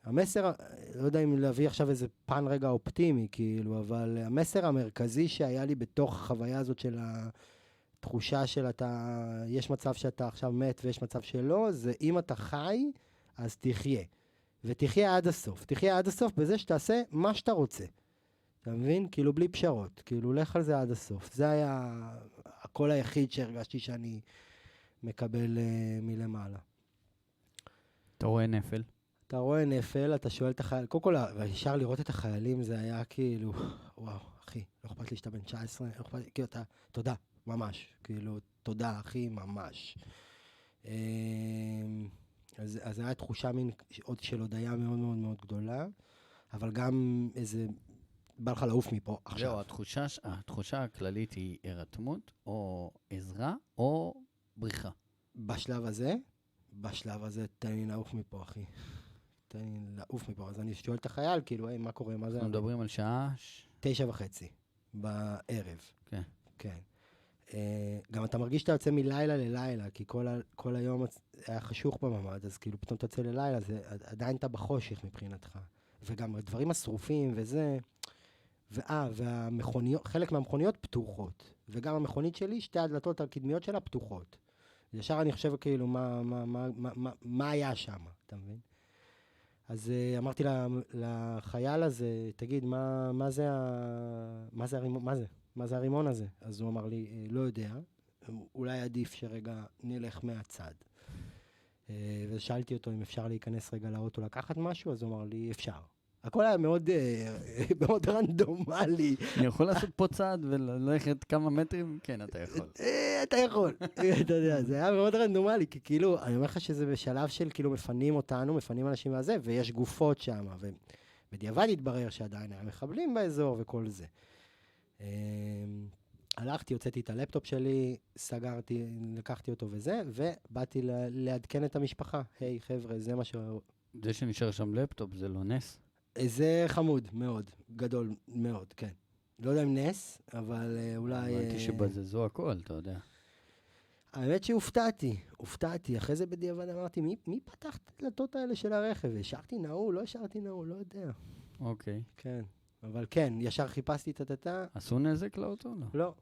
המסר, לא יודע אם להביא עכשיו איזה פן רגע אופטימי כאילו, אבל המסר המרכזי שהיה לי בתוך החוויה הזאת של התחושה של יש מצב שאתה עכשיו מת ויש מצב שלא, זה אם אתה חי, אז תחיה. ותחיה עד הסוף. תחיה עד הסוף בזה שתעשה מה שאתה רוצה. אתה מבין? כאילו בלי פשרות. כאילו לך על זה עד הסוף. זה היה הקול היחיד שהרגשתי שאני מקבל מלמעלה. אתה רואה נפל? אתה רואה נפל, אתה שואל את החייל, קודם כל, ישר לראות את החיילים זה היה כאילו, וואו, אחי, לא אכפת לי שאתה בן 19, לא אכפת לי, כאילו אתה, תודה, ממש. כאילו, תודה, אחי, ממש. אז היה תחושה עוד של הודיה מאוד מאוד מאוד גדולה, אבל גם איזה... בא לך לעוף מפה עכשיו. זהו, התחושה הכללית היא הרתמות, או עזרה, או בריחה. בשלב הזה, תן לי לעוף מפה, אחי. תן לי לעוף מפה. אז אני שואל את החייל, כאילו, מה קורה, מה זה? אנחנו מדברים על שעה... 9:30 בערב. כן. כן. גם אתה מרגיש שאתה יוצא מלילה ללילה, כי כל היום היה חשוך בממד, אז כאילו פתאום אתה יוצא ללילה, עדיין אתה בחושך מבחינתך. וגם דברים השרופים וזה... והמכוניות, חלק מהמכוניות פתוחות, וגם המכונית שלי, 2 הדלתות הקדמיות שלה פתוחות. ישר אני חושב כאילו, מה היה שם, אתה מבין? אז אמרתי לחייל הזה, תגיד, מה זה הרימון הזה? אז הוא אמר לי, לא יודע, אולי עדיף שרגע נלך מהצד. ושאלתי אותו אם אפשר להיכנס רגע לאוטו לקחת משהו, אז הוא אמר לי, אפשר. הכל היה מאוד רנדומלי. אני יכול לעשות פה צעד וללכת כמה מטרים? כן, אתה יכול. אתה יכול. אתה יודע, זה היה מאוד רנדומלי, כי כאילו, אני אומר לך שזה בשלב של כאילו מפנים אותנו, מפנים אנשים מהזה, ויש גופות שם, ובדיעבד התברר שעדיין היה מחבלים באזור וכל זה. הלכתי, הוצאתי את הלפטופ שלי, סגרתי, לקחתי אותו וזה, ובאתי לעדכן את המשפחה. היי, חבר'ה, זה מה ש... זה שנשאר שם לפטופ, זה לא נס? זה חמוד מאוד, גדול מאוד, כן. לא יודע אם נס, אבל אולי... הבנתי שבזזו הכל, אתה יודע. האמת שהופתעתי. אחרי זה בדיעבד אמרתי, מי פתח את הדלתות האלה של הרכב? השארתי נעול, לא השארתי נעול, לא יודע. אוקיי. כן, אבל כן, ישר חיפשתי את התתה. עשו נזק לאוטו? לא.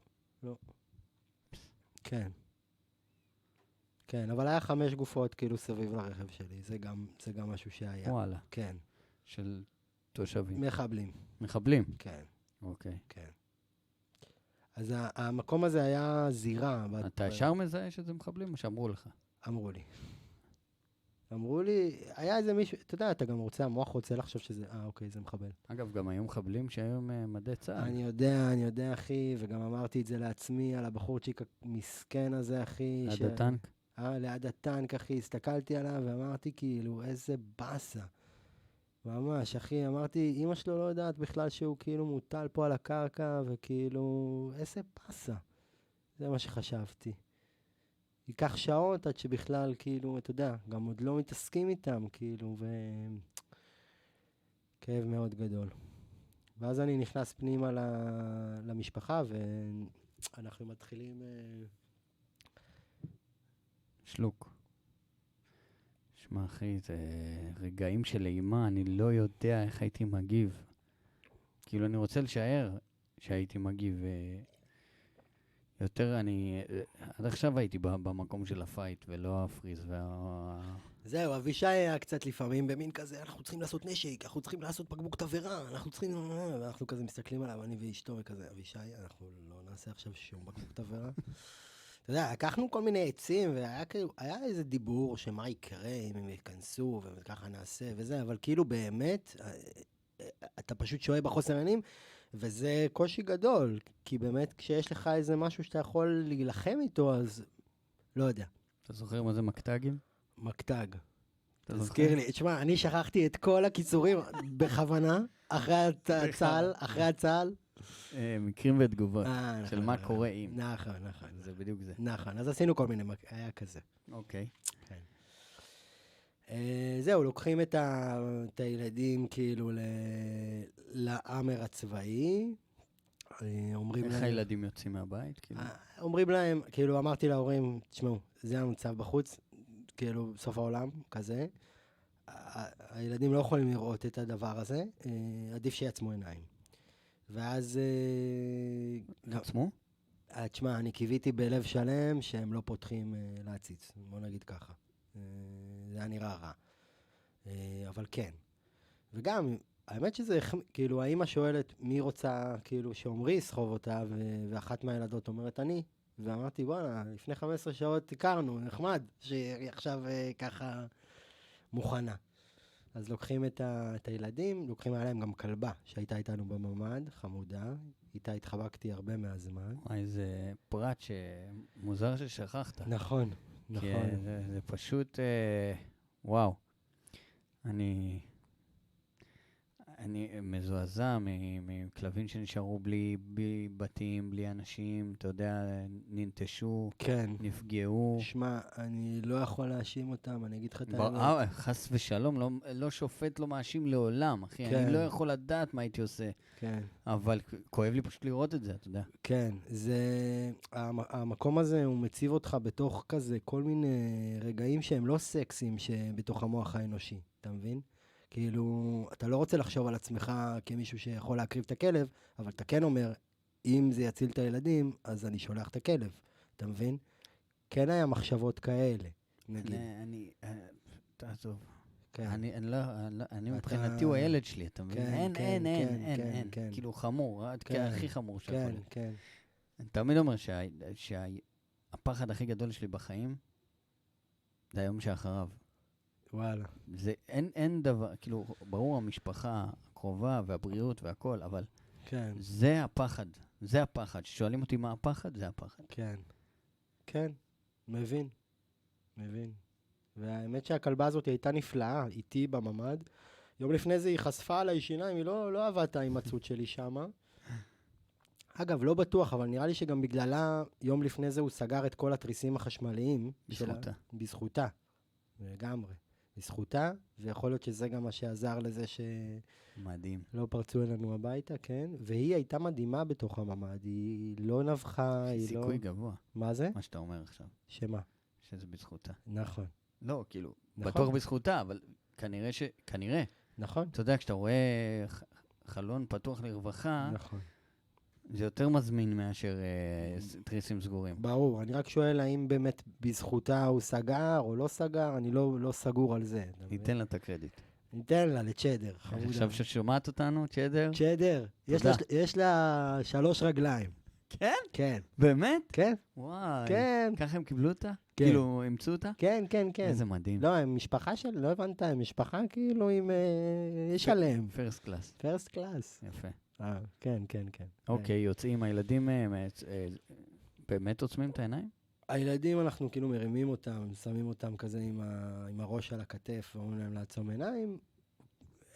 כן. כן, אבל היה 5 גופות כאילו סביב לרכב שלי, זה גם משהו שהיה. וואלה. כן. של תושבים. מחבלים? כן. אוקיי. כן. אז המקום הזה היה זירה. אתה ישר מזהה שזה מחבלים או שאמרו לך? אמרו לי, היה איזה מישהו, אתה יודע, אתה גם רוצה, המוח רוצה לחשוב שזה, אוקיי, זה מחבל. אגב, גם היו מחבלים שהיו מדי צה"ל. אני יודע, אחי, וגם אמרתי את זה לעצמי, על הבחורצ'יק המסכן הזה, אחי. ליד הטנק? ליד הטנק, אחי, הסתכלתי עליו ואמרתי, כאילו, איזה בסה. ממש, אחי, אמרתי, אמא שלו לא יודעת בכלל שהוא כאילו מוטל פה על הקרקע, וכאילו, איזה בסה. זה מה שחשבתי. ייקח שעות עד שבכלל, כאילו, אתה יודע, גם עוד לא מתעסקים איתם, כאילו, כאב מאוד גדול. ואז אני נכנס פנימה למשפחה, ואנחנו מתחילים... שלוק. שמע, אחי, זה רגעים של אימה, אני לא יודע איך הייתי מגיב. כאילו, אני רוצה לשער שהייתי מגיב. יותר עד עכשיו הייתי במקום של הפייט, ולא הפריז זהו, אבישי היה קצת לפעמים במין כזה, אנחנו צריכים לעשות נשק, אנחנו צריכים לעשות בקבוק תבערה, אנחנו צריכים... ואנחנו כזה מסתכלים עליו, אני ואשתו וכזה, אבישי, אנחנו לא נעשה עכשיו שום בקבוק תבערה. אתה יודע, לקחנו כל מיני עצים, והיה כאילו, היה איזה דיבור שמה יקרה אם הם ייכנסו, וככה נעשה וזה, אבל כאילו באמת, אתה פשוט שוהה בחוסר אונים, וזה קושי גדול, כי באמת כשיש לך איזה משהו שאתה יכול להילחם איתו, אז לא יודע. אתה זוכר מה זה מקטגים? מקטג. אתה תזכיר לי, תשמע, אני שכחתי את כל הקיצורים בכוונה, אחרי הצהל. מקרים ותגובות, נכון, של מה קורה אם. נכון. זה בדיוק זה. נכון, אז עשינו כל מיני, היה כזה. אוקיי. זהו, לוקחים את הילדים כאילו לאמר הצבאי, אומרים להם... איך הילדים יוצאים מהבית? אומרים להם, כאילו אמרתי להורים, תשמעו, זה המצב בחוץ, כאילו סוף העולם, כזה. הילדים לא יכולים לראות את הדבר הזה, עדיף שיעצמו עיניים. ואז... עצמו? תשמע, אני קיוויתי בלב שלם שהם לא פותחים להציץ, בוא נגיד ככה. זה היה נראה רע. אבל כן. וגם, האמת שזה, כאילו, האמא שואלת מי רוצה, כאילו, שעומרי יסחוב אותה, ואחת מהילדות אומרת אני. ואמרתי, בוא'נה, לפני 15 שעות הכרנו, נחמד, שהיא עכשיו ככה מוכנה. אז לוקחים את הילדים, לוקחים עליהם גם כלבה, שהייתה איתנו בממ"ד, חמודה. איתה התחבקתי הרבה מהזמן. וואי, זה פרט שמוזר ששכחת. נכון. זה פשוט, וואו. אני מזועזע מכלבים שנשארו בלי בתים, בלי אנשים, אתה יודע, ננטשו, כן. נפגעו. שמע, אני לא יכול להאשים אותם, אני אגיד לך את האמת. חס ושלום, לא שופט, לא מאשים לעולם, אחי. כן. אני לא יכול לדעת מה הייתי עושה. כן. אבל כואב לי פשוט לראות את זה, אתה יודע. כן, המקום הזה הוא מציב אותך בתוך כזה כל מיני רגעים שהם לא סקסיים שבתוך המוח האנושי, אתה מבין? כאילו, אתה לא רוצה לחשוב על עצמך כמישהו שיכול להקריב את הכלב, אבל אתה כן אומר, אם זה יציל את הילדים, אז אני שולח את הכלב, אתה מבין? כן היה מחשבות כאלה, נגיד. תעזוב. כן. אני מבחינתי הוא הילד שלי, אתה מבין? אין. כן. כאילו חמור, הכי חמור שיכול להיות. כן. אני תמיד אומר שהפחד הכי גדול שלי בחיים, זה היום שאחריו. וואלה. אין דבר, כאילו, ברור המשפחה הקרובה והבריאות והכל, אבל כן. זה הפחד. ששואלים אותי מה הפחד, זה הפחד. כן. מבין. והאמת שהכלבה הזאת הייתה נפלאה, איתי בממ"ד. יום לפני זה היא חשפה עליי שיניים, היא לא אהבה את ההימצאות שלי שמה. אגב, לא בטוח, אבל נראה לי שגם בגללה, יום לפני זה הוא סגר את כל התריסים החשמליים. בזכותה. לגמרי. בזכותה, ויכול להיות שזה גם מה שעזר לזה מדהים. לא פרצו אלינו הביתה, כן? והיא הייתה מדהימה בתוך הממ"ד, היא לא נבחה, היא לא... סיכוי גבוה. מה זה? מה שאתה אומר עכשיו. שמה? שזה בזכותה. נכון. לא, כאילו, בטוח בזכותה, אבל כנראה. נכון. אתה יודע, כשאתה רואה חלון פתוח לרווחה, נכון. זה יותר מזמין מאשר תריסים סגורים. ברור, אני רק שואל האם באמת בזכותה הוא סגר או לא סגר, אני לא סגור על זה. ניתן לה את הקרדיט. ניתן לה, לצ'דר. עכשיו ששומעת אותנו, צ'דר? צ'דר. יש לה 3 רגליים. כן? כן. באמת? כן. וואי. כן. ככה הם קיבלו אותה? כן. כאילו, אימצו אותה? כן. איזה מדהים. לא, הם משפחה של, לא הבנת, הם משפחה כאילו עם, יש עליהם. פרסט קלאס. פרסט קלאס. יפה. כן. אוקיי, יוצאים הילדים, באמת עוצמים את העיניים? הילדים, אנחנו כאילו מרימים אותם, שמים אותם כזה עם הראש על הכתף, ואומרים להם לעצום עיניים.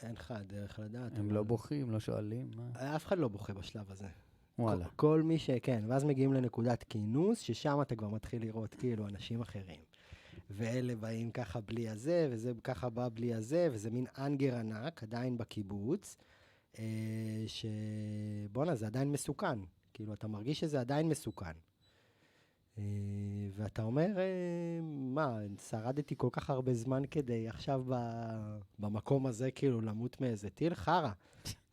אין לך דרך לדעת. הם לא בוכים, לא שואלים? אף אחד לא בוכה בשלב הזה. וואלה. כל מי שכן, ואז מגיעים לנקודת כינוס, ששם אתה כבר מתחיל לראות כאילו אנשים אחרים. ואלה באים ככה בלי הזה, וזה ככה בא בלי הזה, וזה מין אנגר ענק, עדיין בקיבוץ, שבונה, זה עדיין מסוכן. כאילו, אתה מרגיש שזה עדיין מסוכן. ואתה אומר, מה, שרדתי כל כך הרבה זמן כדי עכשיו במקום הזה, כאילו, למות מאיזה טיל חרא.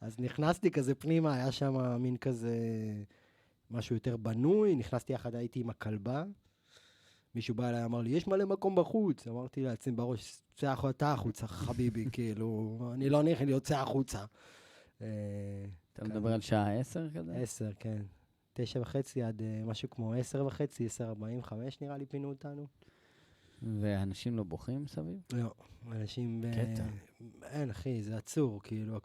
אז נכנסתי כזה פנימה, היה שם מין כזה משהו יותר בנוי, נכנסתי יחד, הייתי עם הכלבה, מישהו בא אליי, אמר לי, יש מלא מקום בחוץ. אמרתי לעצמי בראש, צא החוצה, חביבי, כאילו, אני לא נכנס, יוצא החוצה. אתה מדבר על שעה 10 כזה? 10, כן. 9:30 עד משהו כמו 10:30, 10:45 נראה לי פינו אותנו. ואנשים לא בוכים סביב? לא, אנשים... קטע. אין, אחי, זה עצור, כאילו,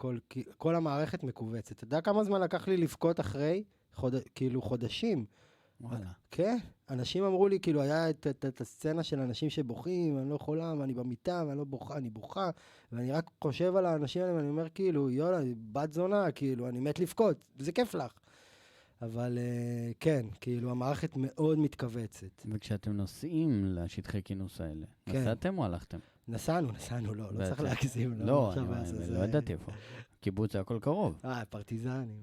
כל המערכת מקובצת. אתה יודע כמה זמן לקח לי לבכות אחרי? כאילו, חודשים. וואלה. כן, אנשים אמרו לי, כאילו, היה את הסצנה של אנשים שבוכים, אני לא יכולה, ואני במיטה, ואני לא בוכה, אני בוכה, ואני רק חושב על האנשים האלה, ואני אומר, כאילו, יאללה, בת זונה, כאילו, אני מת לבכות, וזה כיף לך. אבל כן, כאילו, המערכת מאוד מתכווצת. וכשאתם נוסעים לשטחי כינוס האלה, כן. נסעתם או הלכתם? נסענו, לא צריך להגזים. לא, אני לא ידעתי איפה. קיבוץ זה הכל קרוב. פרטיזנים.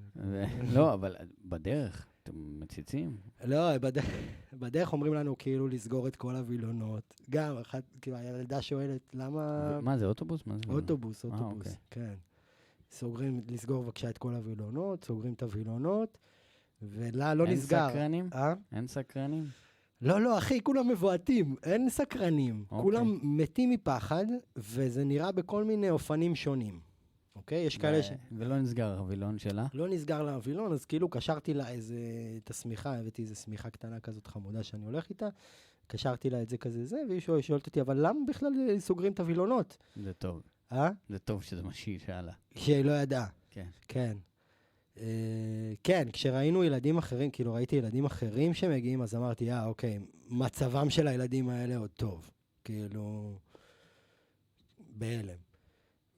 לא, אבל בדרך, אתם מציצים? לא, בדרך אומרים לנו כאילו לסגור את כל הווילונות. גם, כאילו, הילדה שואלת, למה... מה זה, אוטובוס? אוטובוס, אוקיי. כן. לסגור בבקשה את כל הווילונות, סוגרים את הווילונות, ולה לא נסגר. אין סקרנים? אין סקרנים? לא, אחי, כולם מבועטים, אין סקרנים. כולם מתים מפחד, וזה נראה בכל מיני אופנים שונים. אוקיי? יש כאלה ולא נסגר הווילון שלה? לא נסגר לה הווילון, אז כאילו קשרתי לה את השמיכה, הבאתי איזו שמיכה קטנה כזאת חמודה שאני הולך איתה, קשרתי לה את זה כזה זה, והיא שואלת אותי, אבל למה בכלל סוגרים את הווילונות? זה טוב. זה טוב שזה מה שהיא שאלה. שהיא לא ידעה. כן. כן. כן, כשראינו ילדים אחרים, כאילו ראיתי ילדים אחרים שמגיעים, אז אמרתי, אוקיי, מצבם של הילדים האלה עוד טוב. כאילו, בהלם.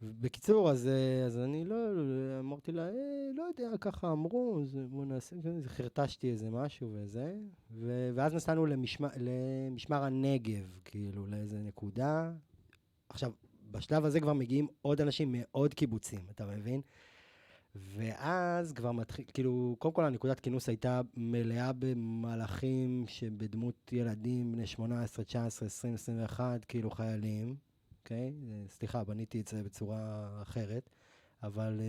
בקיצור, אז אני לא, אמרתי לה, לא יודע, ככה אמרו, בוא נעשה, חרטשתי איזה משהו וזה, ואז נסענו למשמר הנגב, כאילו, לאיזה נקודה. עכשיו, בשלב הזה כבר מגיעים עוד אנשים מעוד קיבוצים, אתה מבין? ואז כבר מתחיל, כאילו, קודם כל הנקודת כינוס הייתה מלאה במהלכים שבדמות ילדים בני 18, 19, 20, 21, כאילו חיילים, אוקיי? סליחה, בניתי את זה בצורה אחרת, אבל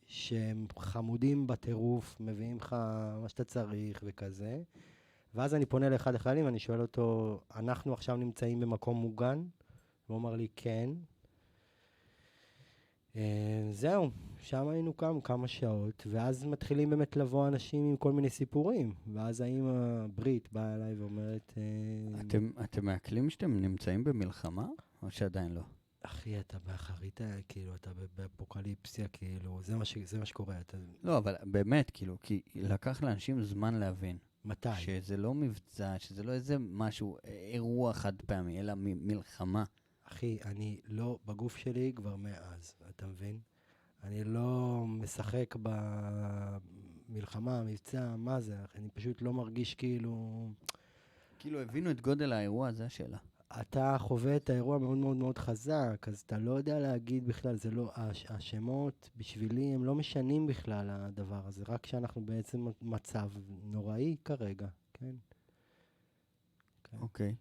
שהם חמודים בטירוף, מביאים לך מה שאתה צריך וכזה. ואז אני פונה לאחד החיילים, אני שואל אותו, אנחנו עכשיו נמצאים במקום מוגן? הוא אמר לי, כן. זהו, שם היינו כמה שעות, ואז מתחילים באמת לבוא אנשים עם כל מיני סיפורים, ואז האמא ברית באה אליי ואומרת... אתם מעכלים שאתם נמצאים במלחמה, או שעדיין לא? אחי, אתה באחרית, כאילו, אתה באפוקליפסיה, כאילו, זה מה שקורה. לא, אבל באמת, כאילו, כי לקח לאנשים זמן להבין. מתי? שזה לא מבצע, שזה לא איזה משהו, אירוע חד פעמי, אלא מלחמה. אחי, אני לא בגוף שלי כבר מאז, אתה מבין? אני לא משחק במלחמה, מבצע, מה זה? אני פשוט לא מרגיש כאילו... כאילו הבינו את גודל האירוע, זה השאלה. אתה חווה את האירוע מאוד מאוד מאוד חזק, אז אתה לא יודע להגיד בכלל, זה לא, השמות בשבילי הם לא משנים בכלל הדבר הזה, רק שאנחנו בעצם מצב נוראי כרגע, כן? אוקיי.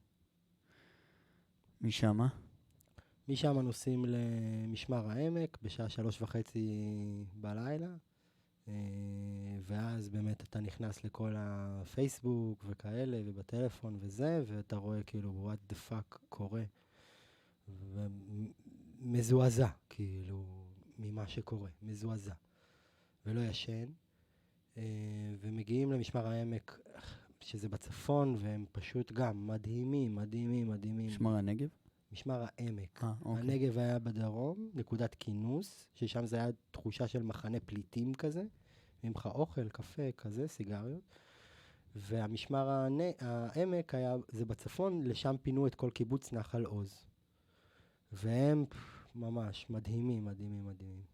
משמה? משם נוסעים למשמר העמק בשעה 3:30 בלילה, ואז באמת אתה נכנס לכל הפייסבוק וכאלה, ובטלפון וזה, ואתה רואה כאילו what the fuck קורה, ומזועזע, כאילו, ממה שקורה, מזועזע, ולא ישן, ומגיעים למשמר העמק, שזה בצפון, והם פשוט גם מדהימים, מדהימים, מדהימים. משמר הנגב? משמר העמק. אוקיי. הנגב היה בדרום, נקודת כינוס, ששם זה היה תחושה של מחנה פליטים כזה, ממך אוכל, קפה, כזה, סיגריות. והמשמר העמק היה, זה בצפון, לשם פינו את כל קיבוץ נחל עוז. והם ממש מדהימים, מדהימים, מדהימים.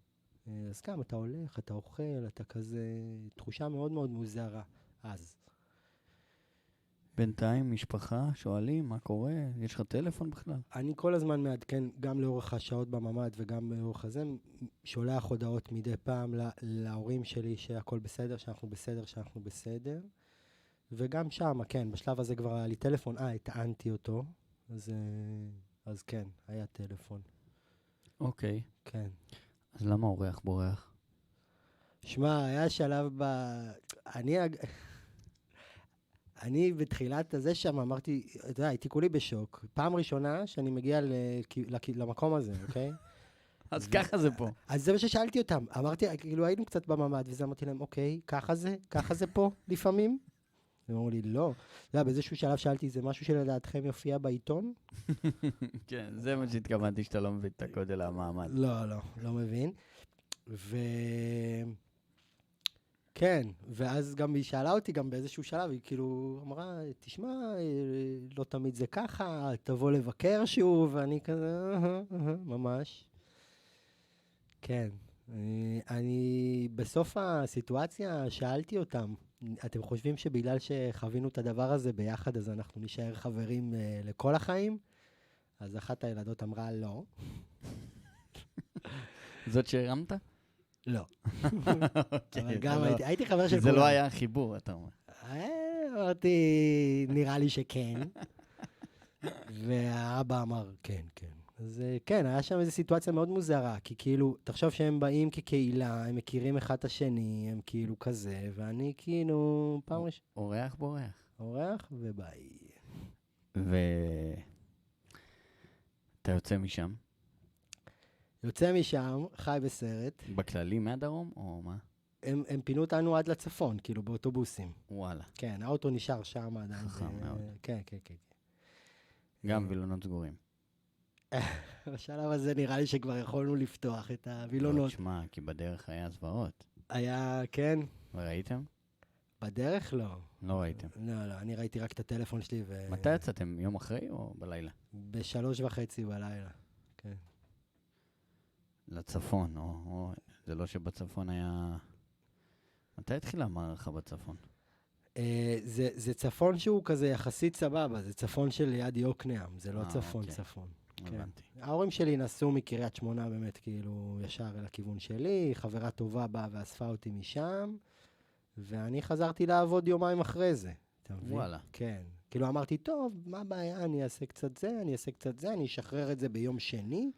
אז גם אתה הולך, אתה אוכל, אתה כזה, תחושה מאוד מאוד מוזרה אז. בינתיים, משפחה, שואלים, מה קורה? יש לך טלפון בכלל? אני כל הזמן מעדכן, גם לאורך השעות בממד וגם לאורך הזה, שולח הודעות מדי פעם להורים שלי שהכל בסדר, שאנחנו בסדר, שאנחנו בסדר. וגם שם, כן, בשלב הזה כבר היה לי טלפון, הטענתי אותו, אז כן, היה טלפון, אוקיי. כן. אז למה אורח בורח? שמע, היה שלב אני בתחילת הזה שם אמרתי, אתה יודע, הייתי כולי בשוק. פעם ראשונה שאני מגיע למקום הזה, אוקיי? אז ככה זה פה. אז זה מה ששאלתי אותם. אמרתי, כאילו היינו קצת בממ"ד, וזה אמרתי להם, אוקיי, ככה זה פה לפעמים? הם אמרו לי, לא. אתה יודע, באיזשהו שלב שאלתי, זה משהו שלדעתכם יופיע בעיתון? כן, זה מה שהתכוונתי שאתה לא מבין את הגודל המעמד. לא מבין. כן, ואז גם היא שאלה אותי גם באיזשהו שלב, היא כאילו אמרה, תשמע, לא תמיד זה ככה, תבוא לבקר שוב, ואני כזה, ממש. כן. אני בסוף הסיטואציה שאלתי אותם, אתם חושבים שבגלל שחווינו את הדבר הזה ביחד, אז אנחנו נשאר חברים לכל החיים? אז אחת הילדות אמרה, לא. זאת שהרמת? לא. אוקיי, אבל גם זה לא- הייתי חבר של כי כולם. זה לא היה החיבור, אתה אומר. אמרתי, נראה לי שכן. והאבא אמר, כן, כן. אז כן, היה שם איזו סיטואציה מאוד מוזרה, כי כאילו, תחשוב שהם באים כקהילה, הם מכירים אחד את השני, הם כאילו כזה, ואני כאילו, פעם ראשונה, אורח בורח. אורח וביי. אתה יוצא משם? יוצא משם, חי בסרט, בכללי מהדרום, או מה? הם פינו אותנו עד לצפון, כאילו, באוטובוסים. וואלה. כן, האוטו נשאר שם עדיין. חכם מאוד. כן, כן, כן. גם וילונות סגורים. בשלב הזה נראה לי שכבר יכולנו לפתוח את לא, הווילונות. תשמע, כי בדרך היה זוועות. היה, כן, וראיתם? בדרך לא. לא ראיתם. לא, אני ראיתי רק את הטלפון שלי מתי יצאתם? יום אחרי או בלילה? ב3:30 בלילה. כן. לצפון, או... זה לא שבצפון היה... מתי התחילה המערכה בצפון? זה צפון שהוא כזה יחסית סבבה, זה צפון של ליד יוקנעם, זה לא צפון אוקיי. צפון. כן. הבנתי. ההורים שלי נסעו מקריית שמונה באמת כאילו ישר אל הכיוון שלי, חברה טובה באה ואספה אותי משם, ואני חזרתי לעבוד יומיים אחרי זה. אתה מבין? וואלה. כן. כאילו אמרתי, טוב, מה הבעיה? אני אעשה קצת זה, אני אשחרר את זה ביום שני,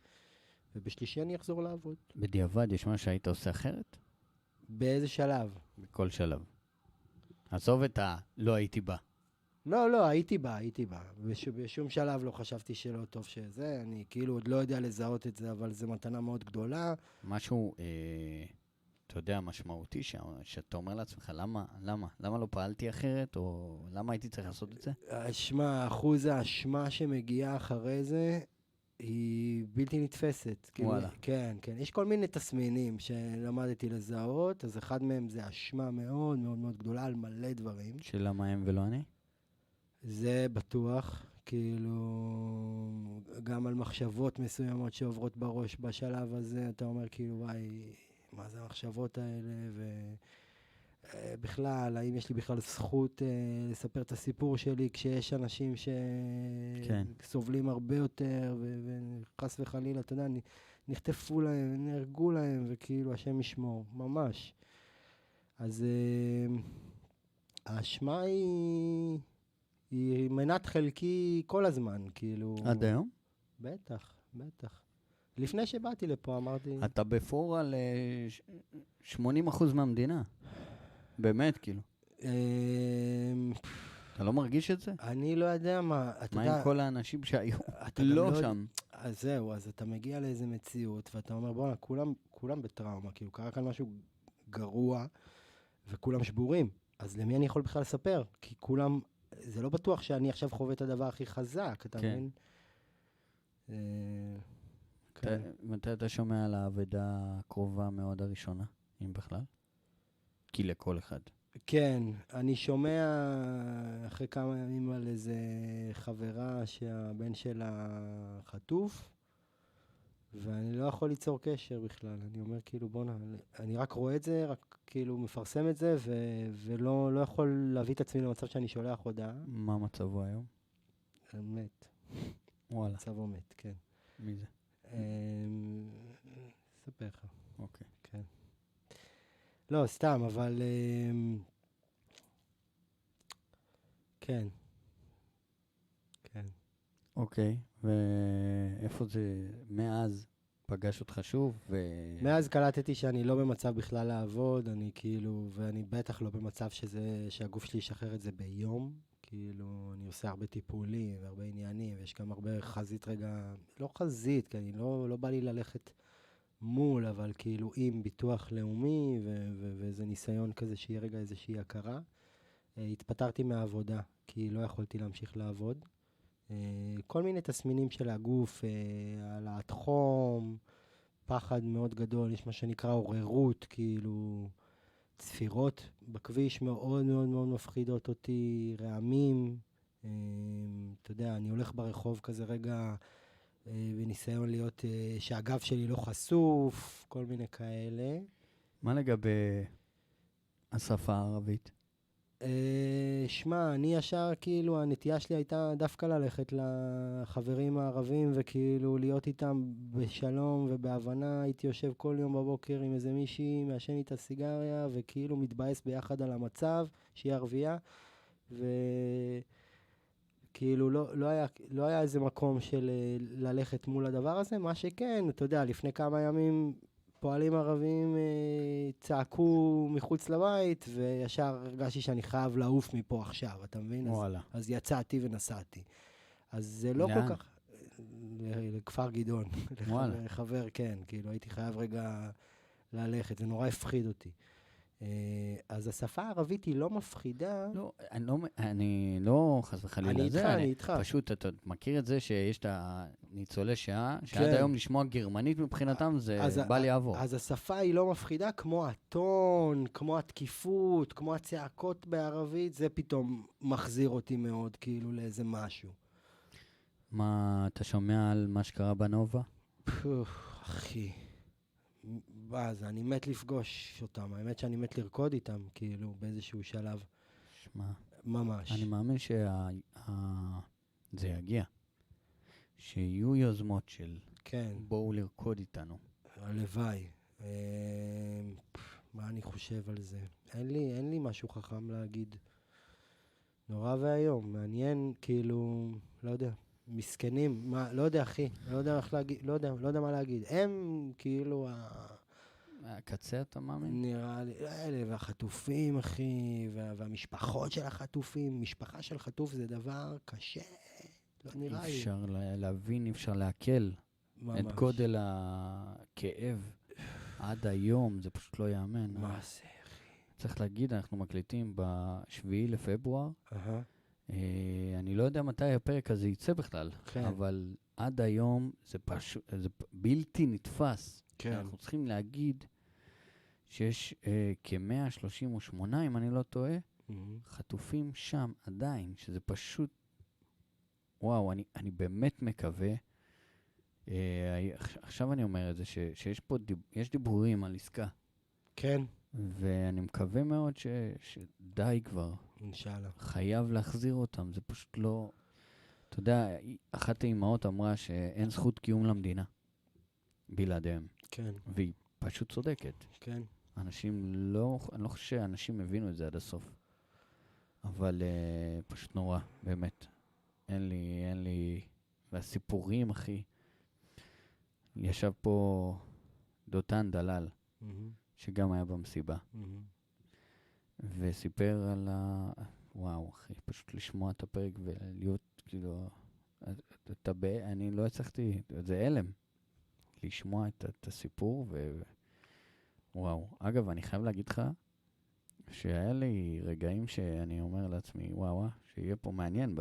ובשלישי אני אחזור לעבוד. בדיעבד יש מה שהיית עושה אחרת? באיזה שלב? בכל שלב. עזוב את לא הייתי בא. לא, הייתי בה. בשום שלב לא חשבתי שלא טוב שזה, אני כאילו עוד לא יודע לזהות את זה, אבל זו מתנה מאוד גדולה. משהו, אתה יודע, משמעותי, שאתה אומר לעצמך, למה לא פעלתי אחרת, או למה הייתי צריך לעשות את זה? אחוז האשמה שמגיעה אחרי זה, היא בלתי נתפסת. וואלה. כן. יש כל מיני תסמינים שלמדתי לזהות, אז אחד מהם זה אשמה מאוד מאוד מאוד גדולה על מלא דברים. שלמה הם ולא אני? זה בטוח, כאילו, גם על מחשבות מסוימות שעוברות בראש בשלב הזה, אתה אומר כאילו, וואי, מה זה המחשבות האלה, ובכלל, האם יש לי בכלל זכות לספר את הסיפור שלי, כשיש אנשים שסובלים הרבה יותר, וחס וחלילה, אתה יודע, נחטפו להם, נהרגו להם, וכאילו, השם ישמור, ממש. אז האשמה היא מנת חלקי כל הזמן, כאילו... עד היום? בטח. לפני שבאתי לפה אמרתי... אתה בפור על 80% מהמדינה. באמת, כאילו. אתה לא מרגיש את זה? אני לא יודע מה... מה עם כל האנשים שהיו לא שם? אז זהו, אז אתה מגיע לאיזה מציאות, ואתה אומר, בוא'נה, כולם בטראומה, כאילו, קרה כאן משהו גרוע, וכולם שבורים. אז למי אני יכול בכלל לספר? כי כולם... זה לא בטוח שאני עכשיו חווה את הדבר הכי חזק, אתה מבין? מתי אתה שומע על האבדה הקרובה מאוד הראשונה, אם בכלל? כי לכל אחד. כן, אני שומע אחרי כמה ימים על איזה חברה שהבן שלה חטוף, ואני לא יכול ליצור קשר בכלל. אני אומר כאילו בוא'נה, אני רק רואה את זה, רק כאילו מפרסם את זה, ולא יכול להביא את עצמי למצב שאני שולח הודעה. מה מצבו היום? מת. וואלה. מצבו מת, כן. מי זה? אספר לך. אוקיי. כן. לא, סתם, אבל... כן. כן. אוקיי, ואיפה זה מאז פגש אותך שוב? מאז קלטתי שאני לא במצב בכלל לעבוד, אני כאילו, ואני בטח לא במצב שהגוף שלי ישחרר את זה ביום. כאילו, אני עושה הרבה טיפולים והרבה עניינים, ויש גם הרבה חזית רגע, לא חזית, כי אני לא בא לי ללכת מול, אבל כאילו עם ביטוח לאומי, ואיזה ניסיון כזה שיהיה רגע איזושהי הכרה. התפטרתי מהעבודה, כי לא יכולתי להמשיך לעבוד. כל מיני תסמינים של הגוף, העלאת חום, פחד מאוד גדול, יש מה שנקרא עוררות, כאילו צפירות בכביש מאוד מאוד מאוד מפחידות אותי, רעמים. אתה יודע, אני הולך ברחוב כזה רגע בניסיון להיות, שהגב שלי לא חשוף, כל מיני כאלה. מה לגבי השפה הערבית? שמע, אני ישר, כאילו, הנטייה שלי הייתה דווקא ללכת לחברים הערבים, וכאילו להיות איתם בשלום ובהבנה. הייתי יושב כל יום בבוקר עם איזה מישהי, מעשן איתה סיגריה, וכאילו מתבאס ביחד על המצב, שהיא ערבייה, וכאילו לא היה איזה מקום של ללכת מול הדבר הזה. מה שכן, אתה יודע, לפני כמה ימים פועלים ערבים צעקו מחוץ לבית, וישר הרגשתי שאני חייב לעוף מפה עכשיו, אתה מבין? וואלה. אז יצאתי ונסעתי. אז זה לא לאן? כל כך... לכפר גדעון. וואלה. לחבר, כן. כאילו, הייתי חייב רגע ללכת, זה נורא הפחיד אותי. אז השפה הערבית היא לא מפחידה. לא, אני לא חס וחלילה זה. אני איתך. פשוט, אתה מכיר את זה שיש את הניצולי שעה, שעד כן. היום לשמוע גרמנית מבחינתם זה בל יעבור. אז השפה היא לא מפחידה, כמו הטון, כמו התקיפות, כמו הצעקות בערבית, זה פתאום מחזיר אותי מאוד, כאילו, לאיזה משהו. מה, אתה שומע על מה שקרה בנובה? אחי, אז אני מת לפגוש אותם, האמת שאני מת לרקוד איתם, כאילו, באיזשהו שלב. שמע, ממש. אני מאמין זה יגיע. שיהיו יוזמות של כן, בואו לרקוד איתנו. הלוואי. מה אני חושב על זה? אין לי משהו חכם להגיד. נורא והיום, מעניין, כאילו, לא יודע, מסכנים, מה, לא יודע, אחי, לא יודע איך להגיד, לא יודע מה להגיד. הם, כאילו, הקצה, אתה מאמין? נראה לי, אלה, והחטופים, אחי, והמשפחות של החטופים, משפחה של חטוף זה דבר קשה, לא נראה לי. אפשר להבין, אפשר להקל ממש. את גודל הכאב עד היום, זה פשוט לא יאמן. מה זה, אחי? צריך להגיד, אנחנו מקליטים ב7 לפברואר. אני לא יודע מתי הפרק הזה יצא בכלל, כן. אבל עד היום זה פשוט, זה בלתי נתפס. כן. אנחנו צריכים להגיד שיש כ-138, אם אני לא טועה, חטופים שם עדיין, שזה פשוט, וואו, אני באמת מקווה, עכשיו אני אומר את זה, שיש פה, יש דיבורים על עסקה. כן. ואני מקווה מאוד שדי כבר. אינשאללה. חייב להחזיר אותם, זה פשוט לא... אתה יודע, אחת האימהות אמרה שאין זכות קיום למדינה בלעדיהם. כן. והיא פשוט צודקת. כן. אנשים לא... אני לא חושב שאנשים הבינו את זה עד הסוף. אבל פשוט נורא, באמת. אין לי... והסיפורים, אחי. ישב פה דותן דלל, שגם היה במסיבה. וסיפר על וואו, אחי, פשוט לשמוע את הפרק ולהיות, כאילו, אני לא הצלחתי, זה אלם. לשמוע את הסיפור, וואו. אגב, אני חייב להגיד לך, שהיה לי רגעים שאני אומר לעצמי, וואו, שיהיה פה מעניין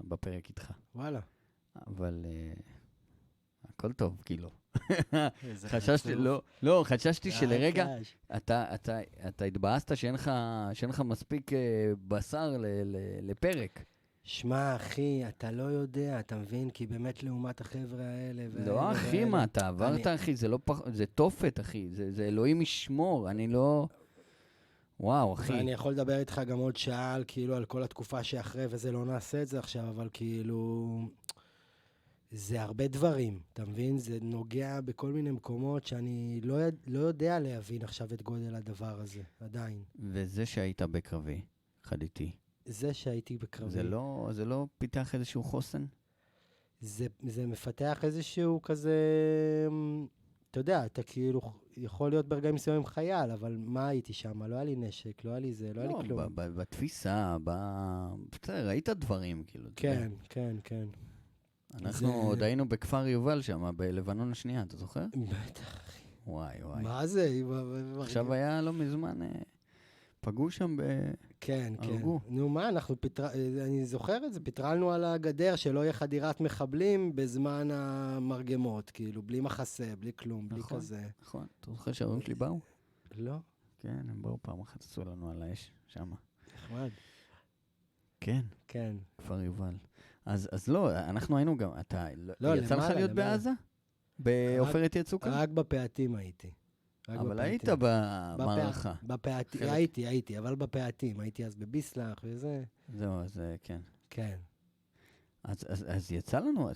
בפרק איתך. וואלה. אבל הכל טוב, כאילו. חששתי, לא, חששתי שלרגע, אתה התבאסת שאין לך מספיק בשר לפרק. שמע, אחי, אתה לא יודע, אתה מבין? כי באמת לעומת החבר'ה האלה... לא, אחי, מה, אתה עברת, אחי, זה תופת, אחי, זה אלוהים ישמור, אני לא... וואו, אחי. ואני יכול לדבר איתך גם עוד שעה, כאילו, על כל התקופה שאחרי, וזה לא נעשה את זה עכשיו, אבל כאילו... זה הרבה דברים, אתה מבין? זה נוגע בכל מיני מקומות שאני לא יודע להבין עכשיו את גודל הדבר הזה, עדיין. וזה שהיית בקרבי, חדיתי, זה שהייתי בקרבי. זה לא פיתח איזשהו חוסן? זה מפתח איזשהו כזה, אתה יודע, אתה כאילו יכול להיות ברגעים מסוימים חייל, אבל מה הייתי שם? לא היה לי נשק, לא היה לי זה, לא היה לי כלום. בתפיסה, בסדר, ראית דברים, כאילו. כן, כן, כן. אנחנו עוד היינו בכפר יובל שם, בלבנון השנייה, אתה זוכר? בטח. וואי. מה זה? עכשיו היה לא מזמן, פגעו שם כן, כן. הרגו. נו מה, אני זוכר את זה, פטרלנו על הגדר שלא יהיה חדירת מחבלים בזמן המרגמות, כאילו, בלי מחסה, בלי כלום, בלי כזה. נכון. אתה זוכר שההורים שלי באו? לא. כן, הם באו פעם אחת, עשו לנו על האש שם. נחמד. כן. כן. כפר יובל. אז לא, אנחנו היינו גם, לא, יצא לך להיות בעזה? בעופרת יצוקה? רק בפעתים הייתי. אבל היית במערכה. הייתי, אבל בפעתים. הייתי אז בביסלח וזה. זהו, אז כן. כן. אז יצא לנו,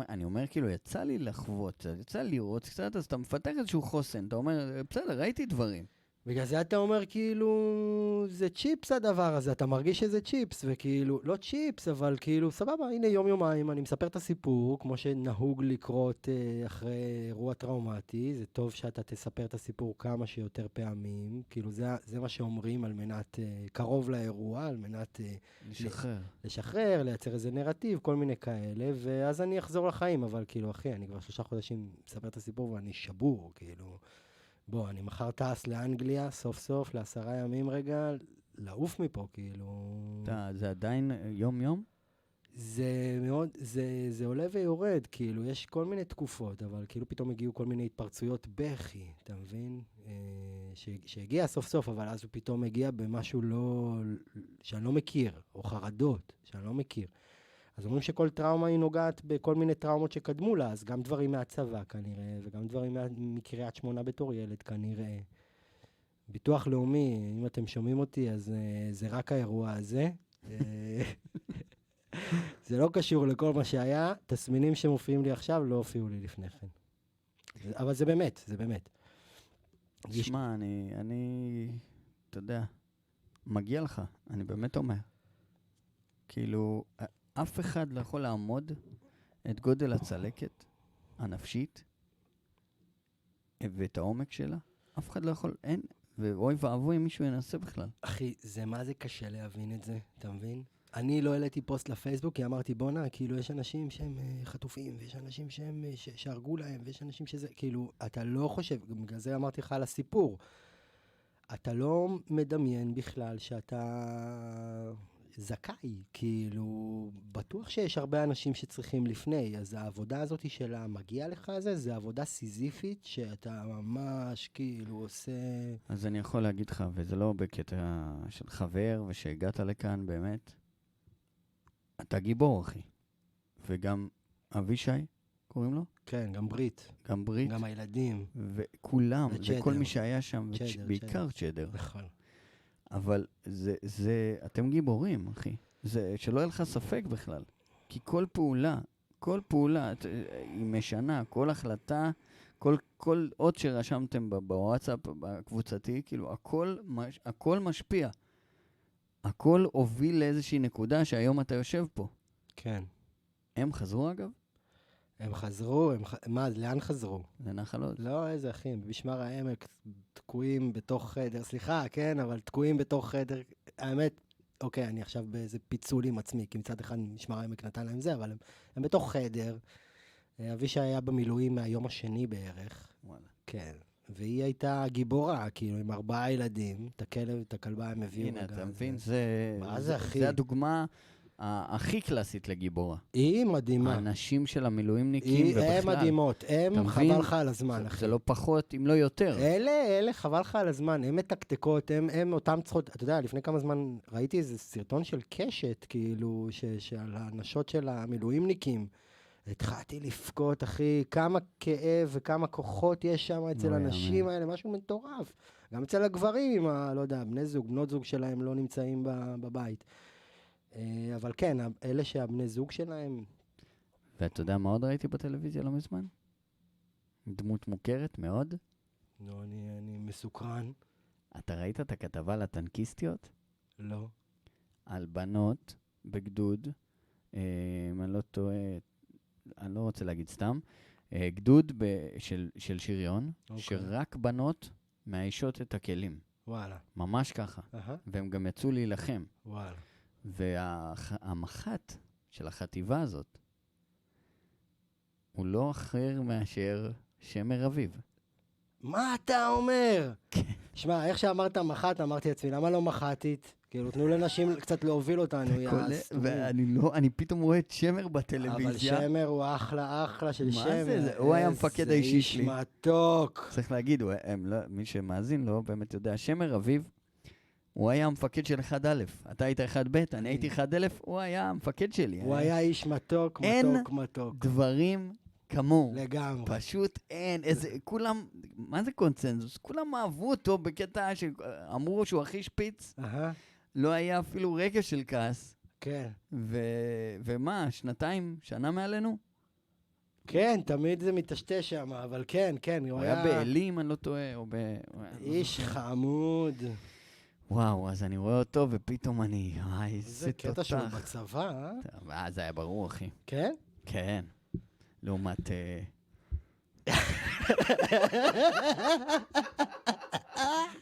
אני אומר כאילו, יצא לי לחוות, יצא לי לראות קצת, אז אתה מפתח איזשהו חוסן, אתה אומר, בסדר, ראיתי דברים. בגלל זה אתה אומר כאילו, זה צ'יפס הדבר הזה, אתה מרגיש שזה צ'יפס, וכאילו, לא צ'יפס, אבל כאילו, סבבה, הנה יום-יומיים, אני מספר את הסיפור, כמו שנהוג לקרות אחרי אירוע טראומטי, זה טוב שאתה תספר את הסיפור כמה שיותר פעמים, כאילו זה מה שאומרים על מנת, קרוב לאירוע, על מנת לשחרר, לייצר איזה נרטיב, כל מיני כאלה, ואז אני אחזור לחיים, אבל כאילו, אחי, אני כבר 3 חודשים מספר את הסיפור ואני שבור, כאילו. בוא, אני מחר טס לאנגליה, סוף סוף, ל10 ימים רגע, לעוף מפה, כאילו. זה עדיין יום-יום? זה מאוד, זה עולה ויורד, כאילו, יש כל מיני תקופות, אבל כאילו פתאום הגיעו כל מיני התפרצויות בכי, אתה מבין? שהגיע סוף סוף, אבל אז הוא פתאום הגיע במשהו שאני לא מכיר, או חרדות שאני לא מכיר. אז אומרים שכל טראומה היא נוגעת בכל מיני טראומות שקדמו לה, אז גם דברים מהצבא כנראה, וגם דברים מקריית שמונה בתור ילד כנראה. ביטוח לאומי, אם אתם שומעים אותי, אז זה רק האירוע הזה. זה לא קשור לכל מה שהיה, תסמינים שמופיעים לי עכשיו לא הופיעו לי לפני כן. אבל זה באמת, זה באמת. תשמע, אתה יודע, מגיע לך, אני באמת אומר. כאילו, אף אחד לא יכול לעמוד את גודל הצלקת הנפשית ואת העומק שלה. אף אחד לא יכול, אין, ואוי ואבוי אם מישהו ינסה בכלל. אחי, זה מה זה קשה להבין את זה, אתה מבין? אני לא העליתי פוסט לפייסבוק, כי אמרתי, בונה, כאילו, יש אנשים שהם חטופים, ויש אנשים שהם, שהרגו להם, ויש אנשים שזה, כאילו, אתה לא חושב, בגלל זה אמרתי לך על הסיפור, אתה לא מדמיין בכלל שאתה זכאי, כאילו, בטוח שיש הרבה אנשים שצריכים לפני, אז העבודה הזאת שלה מגיע לך זה, זה עבודה סיזיפית שאתה ממש כאילו עושה... אז אני יכול להגיד לך, וזה לא בקטע של חבר, ושהגעת לכאן באמת, אתה גיבור, אחי. וגם אבישי, קוראים לו? כן, גם ברית. גם ברית. גם הילדים. וכולם, וכל מי שהיה שם, בעיקר צ'דר. נכון. אבל אתם גיבורים, אחי. שלא יהיה לך ספק בכלל. כי כל פעולה, היא משנה, כל החלטה, כל אות שרשמתם בוואטסאפ, בקבוצתי, כאילו, הכל משפיע. הכל הוביל לאיזושהי נקודה שהיום אתה יושב פה. כן. הם חזרו אגב? הם חזרו, מה, לאן חזרו? לנחל עוז. לא, איזה אחים, במשמר העמק תקועים בתוך חדר, סליחה, כן, אבל תקועים בתוך חדר, האמת, אוקיי, אני עכשיו באיזה פיצול עם עצמי, כי מצד אחד משמר העמק נתן להם זה, אבל הם בתוך חדר, אבישי היה במילואים מהיום השני בערך. וואלה. כן. והיא הייתה גיבורה, כאילו, עם 4 ילדים, את הכלב, את הכלבה הם הביאו. הנה, אתה מבין? מה זה, אחי? זה הדוגמה הכי קלאסית לגיבורה. היא מדהימה. האנשים של המילואימניקים ובכלל. הם מדהימות, הם חבל לך על הזמן, אחי. זה לא פחות, אם לא יותר. אלה חבל לך על הזמן, הם מתקתקות, הם אותם צריכות, אתה יודע, לפני כמה זמן ראיתי איזה סרטון של קשת, כאילו, של האנשות של המילואימניקים. התחלתי לפקות, אחי, כמה כאב וכמה כוחות יש שם אצל הנשים האלה, משהו מטורף. גם אצל הגברים, לא יודע, בנות זוג שלהם לא נמצאים בבית. אבל כן, אלה שהבני זוג שלהם... ואתה יודע מה עוד ראיתי בטלוויזיה לא מזמן? דמות מוכרת מאוד. לא, אני מסוקרן. אתה ראית את הכתבה לטנקיסטיות? לא. על בנות בגדוד, אם אני לא טועה, אני לא רוצה להגיד סתם, גדוד של שריון, שרק בנות מאיישות את הכלים. וואלה. ממש ככה. והם גם יצאו להילחם. וואלה. והמח"ט של החטיבה הזאת, הוא לא אחר מאשר שמר אביב. מה אתה אומר? שמע, איך שאמרת מח"ט, אמרתי לעצמי, למה לא מח"טית? כאילו, תנו לנשים קצת להוביל אותנו, ואני פתאום רואה את שמר בטלוויזיה. אבל שמר הוא אחלה של שמר. מה זה? הוא היה המפקד האישי שלי. איש מתוק. צריך להגיד, מי שמאזין לא באמת יודע, שמר אביב, הוא היה המפקד של 1א'. אתה היית 1ב', אני הייתי 1א', הוא היה המפקד שלי. הוא היה איש מתוק. אין דברים כמוהו. לגמרי. פשוט אין, כולם, מה זה קונצנזוס? כולם אהבו אותו בקטע שאמרו שהוא הכי שפיץ. לא היה אפילו רגע של כעס. כן. ומה, שנה מעלינו? כן, תמיד זה מתשתש שם, אבל כן, הוא היה באלים, אני לא טועה, איש חמוד. וואו, אז אני רואה אותו, ופתאום אני, איזה תותח. זה קטע שלו בצבא, אה? זה היה ברור, אחי. כן? כן. לעומת...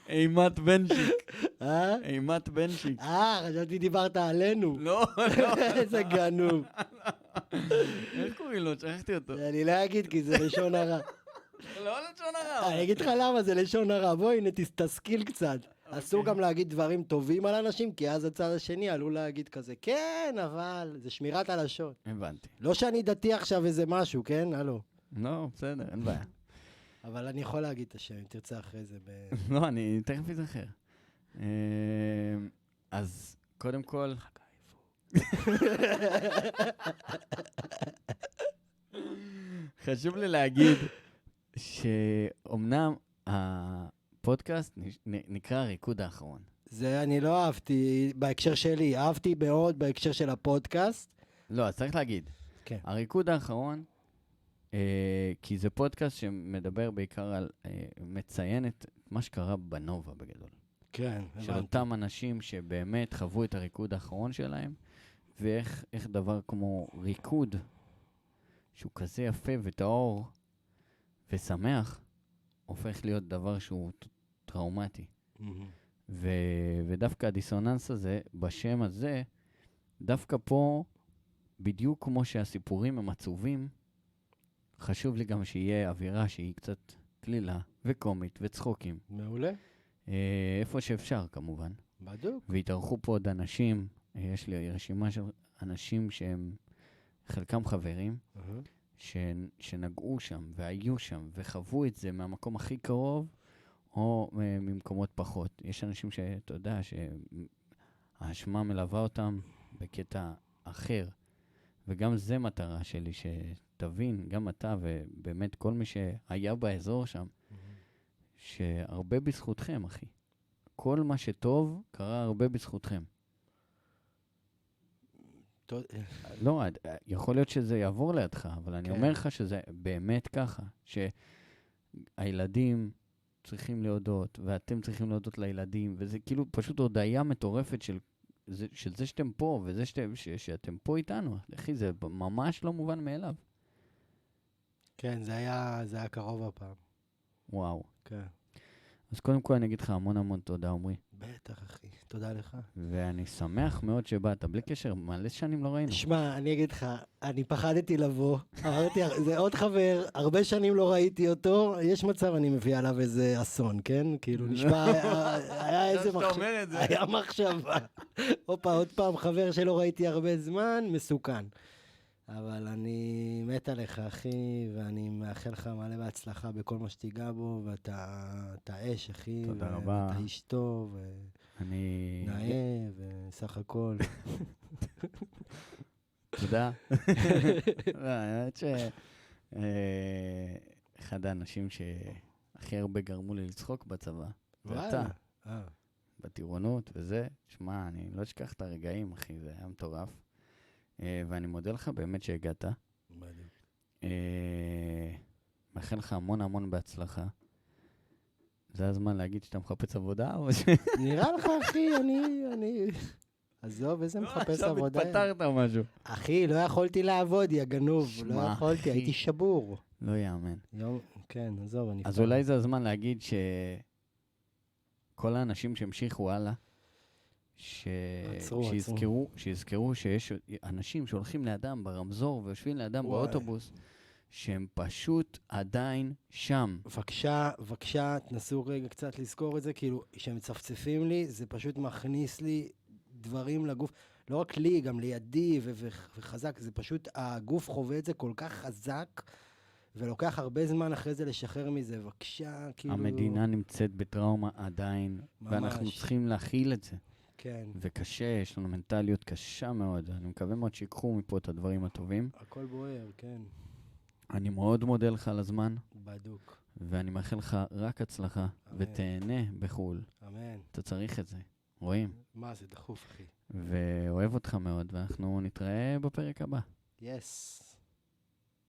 אימת בנשיק. אימת בנשיק. חשבתי דיברת עלינו. לא. איזה גנוב. איך קוראים לו? שכחתי אותו. אני לא אגיד, כי זה לשון הרע. לא לשון הרע. אני אגיד לך למה זה לשון הרע. בואי, הנה, תסקיל קצת. אסור גם להגיד דברים טובים על אנשים, כי אז הצד השני עלול להגיד כזה, כן, אבל זה שמירת הלשון. הבנתי. לא שאני דתי עכשיו איזה משהו, כן? הלו. לא, בסדר, אין בעיה. אבל אני יכול להגיד את השם, אם תרצה אחרי זה. לא, אני תכף אזכר. אז קודם כל... חשוב לי להגיד שאומנם הפודקאסט נקרא הריקוד האחרון. זה אני לא אהבתי בהקשר שלי, אהבתי מאוד בהקשר של הפודקאסט. לא, אז צריך להגיד. כן. הריקוד האחרון, כי זה פודקאסט שמדבר בעיקר על, מציין את מה שקרה בנובה בגדול. כן, של אותם אנשים שבאמת חוו את הריקוד האחרון שלהם, ואיך דבר כמו ריקוד, שהוא כזה יפה וטהור ושמח, הופך להיות דבר שהוא טראומטי. ודווקא הדיסוננס הזה, בשם הזה, דווקא פה, בדיוק כמו שהסיפורים הם עצובים, חשוב לי גם שיהיה אווירה שהיא קצת כלילה וקומית וצחוקים. מעולה. איפה שאפשר כמובן. בדיוק. והתארחו פה עוד אנשים, יש לי רשימה של אנשים שהם חלקם חברים, שנגעו שם והיו שם וחוו את זה מהמקום הכי קרוב, או ממקומות פחות. יש אנשים שאתה יודע שהאשמה מלווה אותם בקטע אחר, וגם זה מטרה שלי, שתבין, גם אתה ובאמת כל מי שהיה באזור שם, שהרבה בזכותכם, אחי. כל מה שטוב קרה הרבה בזכותכם. לא, יכול להיות שזה יעבור לידך, אבל אני אומר לך שזה באמת ככה, שהילדים צריכים להודות, ואתם צריכים להודות לילדים, וזה כאילו פשוט הודעה מטורפת של זה שאתם פה, וזה שאתם פה איתנו. אחי, זה ממש לא מובן מאליו. כן, זה היה קרוב הפעם. וואו. כן. אז קודם כל אני אגיד לך המון תודה, עומרי. בטח, אחי. תודה לך. ואני שמח מאוד שבאת, בלי קשר, מלא שנים לא ראינו. שמע, אני אגיד לך, אני פחדתי לבוא. אמרתי, זה עוד חבר, הרבה שנים לא ראיתי אותו, יש מצב אני מביא עליו איזה אסון, כן? כאילו, נשמע, היה איזה היה מחשבה. הופה, עוד פעם, חבר שלא ראיתי הרבה זמן, מסוכן. אבל אני מת עליך, אחי, ואני מאחל לך מלא בהצלחה בכל מה שתיגע בו, ואתה אש, אחי. תודה רבה. ואתה איש טוב, נאה, וסך הכל. תודה. האמת שאחד האנשים שהכי הרבה גרמו לי לצחוק בצבא, זה אתה. בטירונות וזה. שמע, אני לא אשכח את הרגעים, אחי, זה היה מטורף. ואני מודה לך באמת שהגעת. מאחל לך המון בהצלחה. זה הזמן להגיד שאתה מחפש עבודה? נראה לך, אחי, עזוב, איזה מחפש עכשיו עבודה. התפטרת או משהו. אחי, לא יכולתי לעבוד, יא גנוב. לא שמע, יכולתי, אחי. הייתי שבור. לא יאמן. כן, עזוב, אני... אז אולי זה הזמן להגיד שכל האנשים שהמשיכו הלאה, עצרו. שיזכרו שיש אנשים שהולכים לאדם ברמזור ויושבים לאדם וואי. באוטובוס, שהם פשוט עדיין שם. בבקשה, תנסו רגע קצת לזכור את זה, כאילו, כשהם מצפצפים לי, זה פשוט מכניס לי דברים לגוף, לא רק לי, גם לידי וחזק, זה פשוט, הגוף חווה את זה כל כך חזק, ולוקח הרבה זמן אחרי זה לשחרר מזה, בבקשה, כאילו... המדינה נמצאת בטראומה עדיין, ממש. ואנחנו צריכים להכיל את זה. כן, וקשה, יש לנו מנטליות קשה מאוד. אני מקווה מאוד שיקחו מפה את הדברים הטובים. הכל בוער, כן, אני מאוד מודה לך על הזמן, בדוק, ואני מאחל לך רק הצלחה, ותהנה בחו"ל. אמן. אתה צריך את זה, רואים? מה, זה דחוף, אחי. ואוהב אותך מאוד, ואנחנו נתראה בפרק הבא. יס.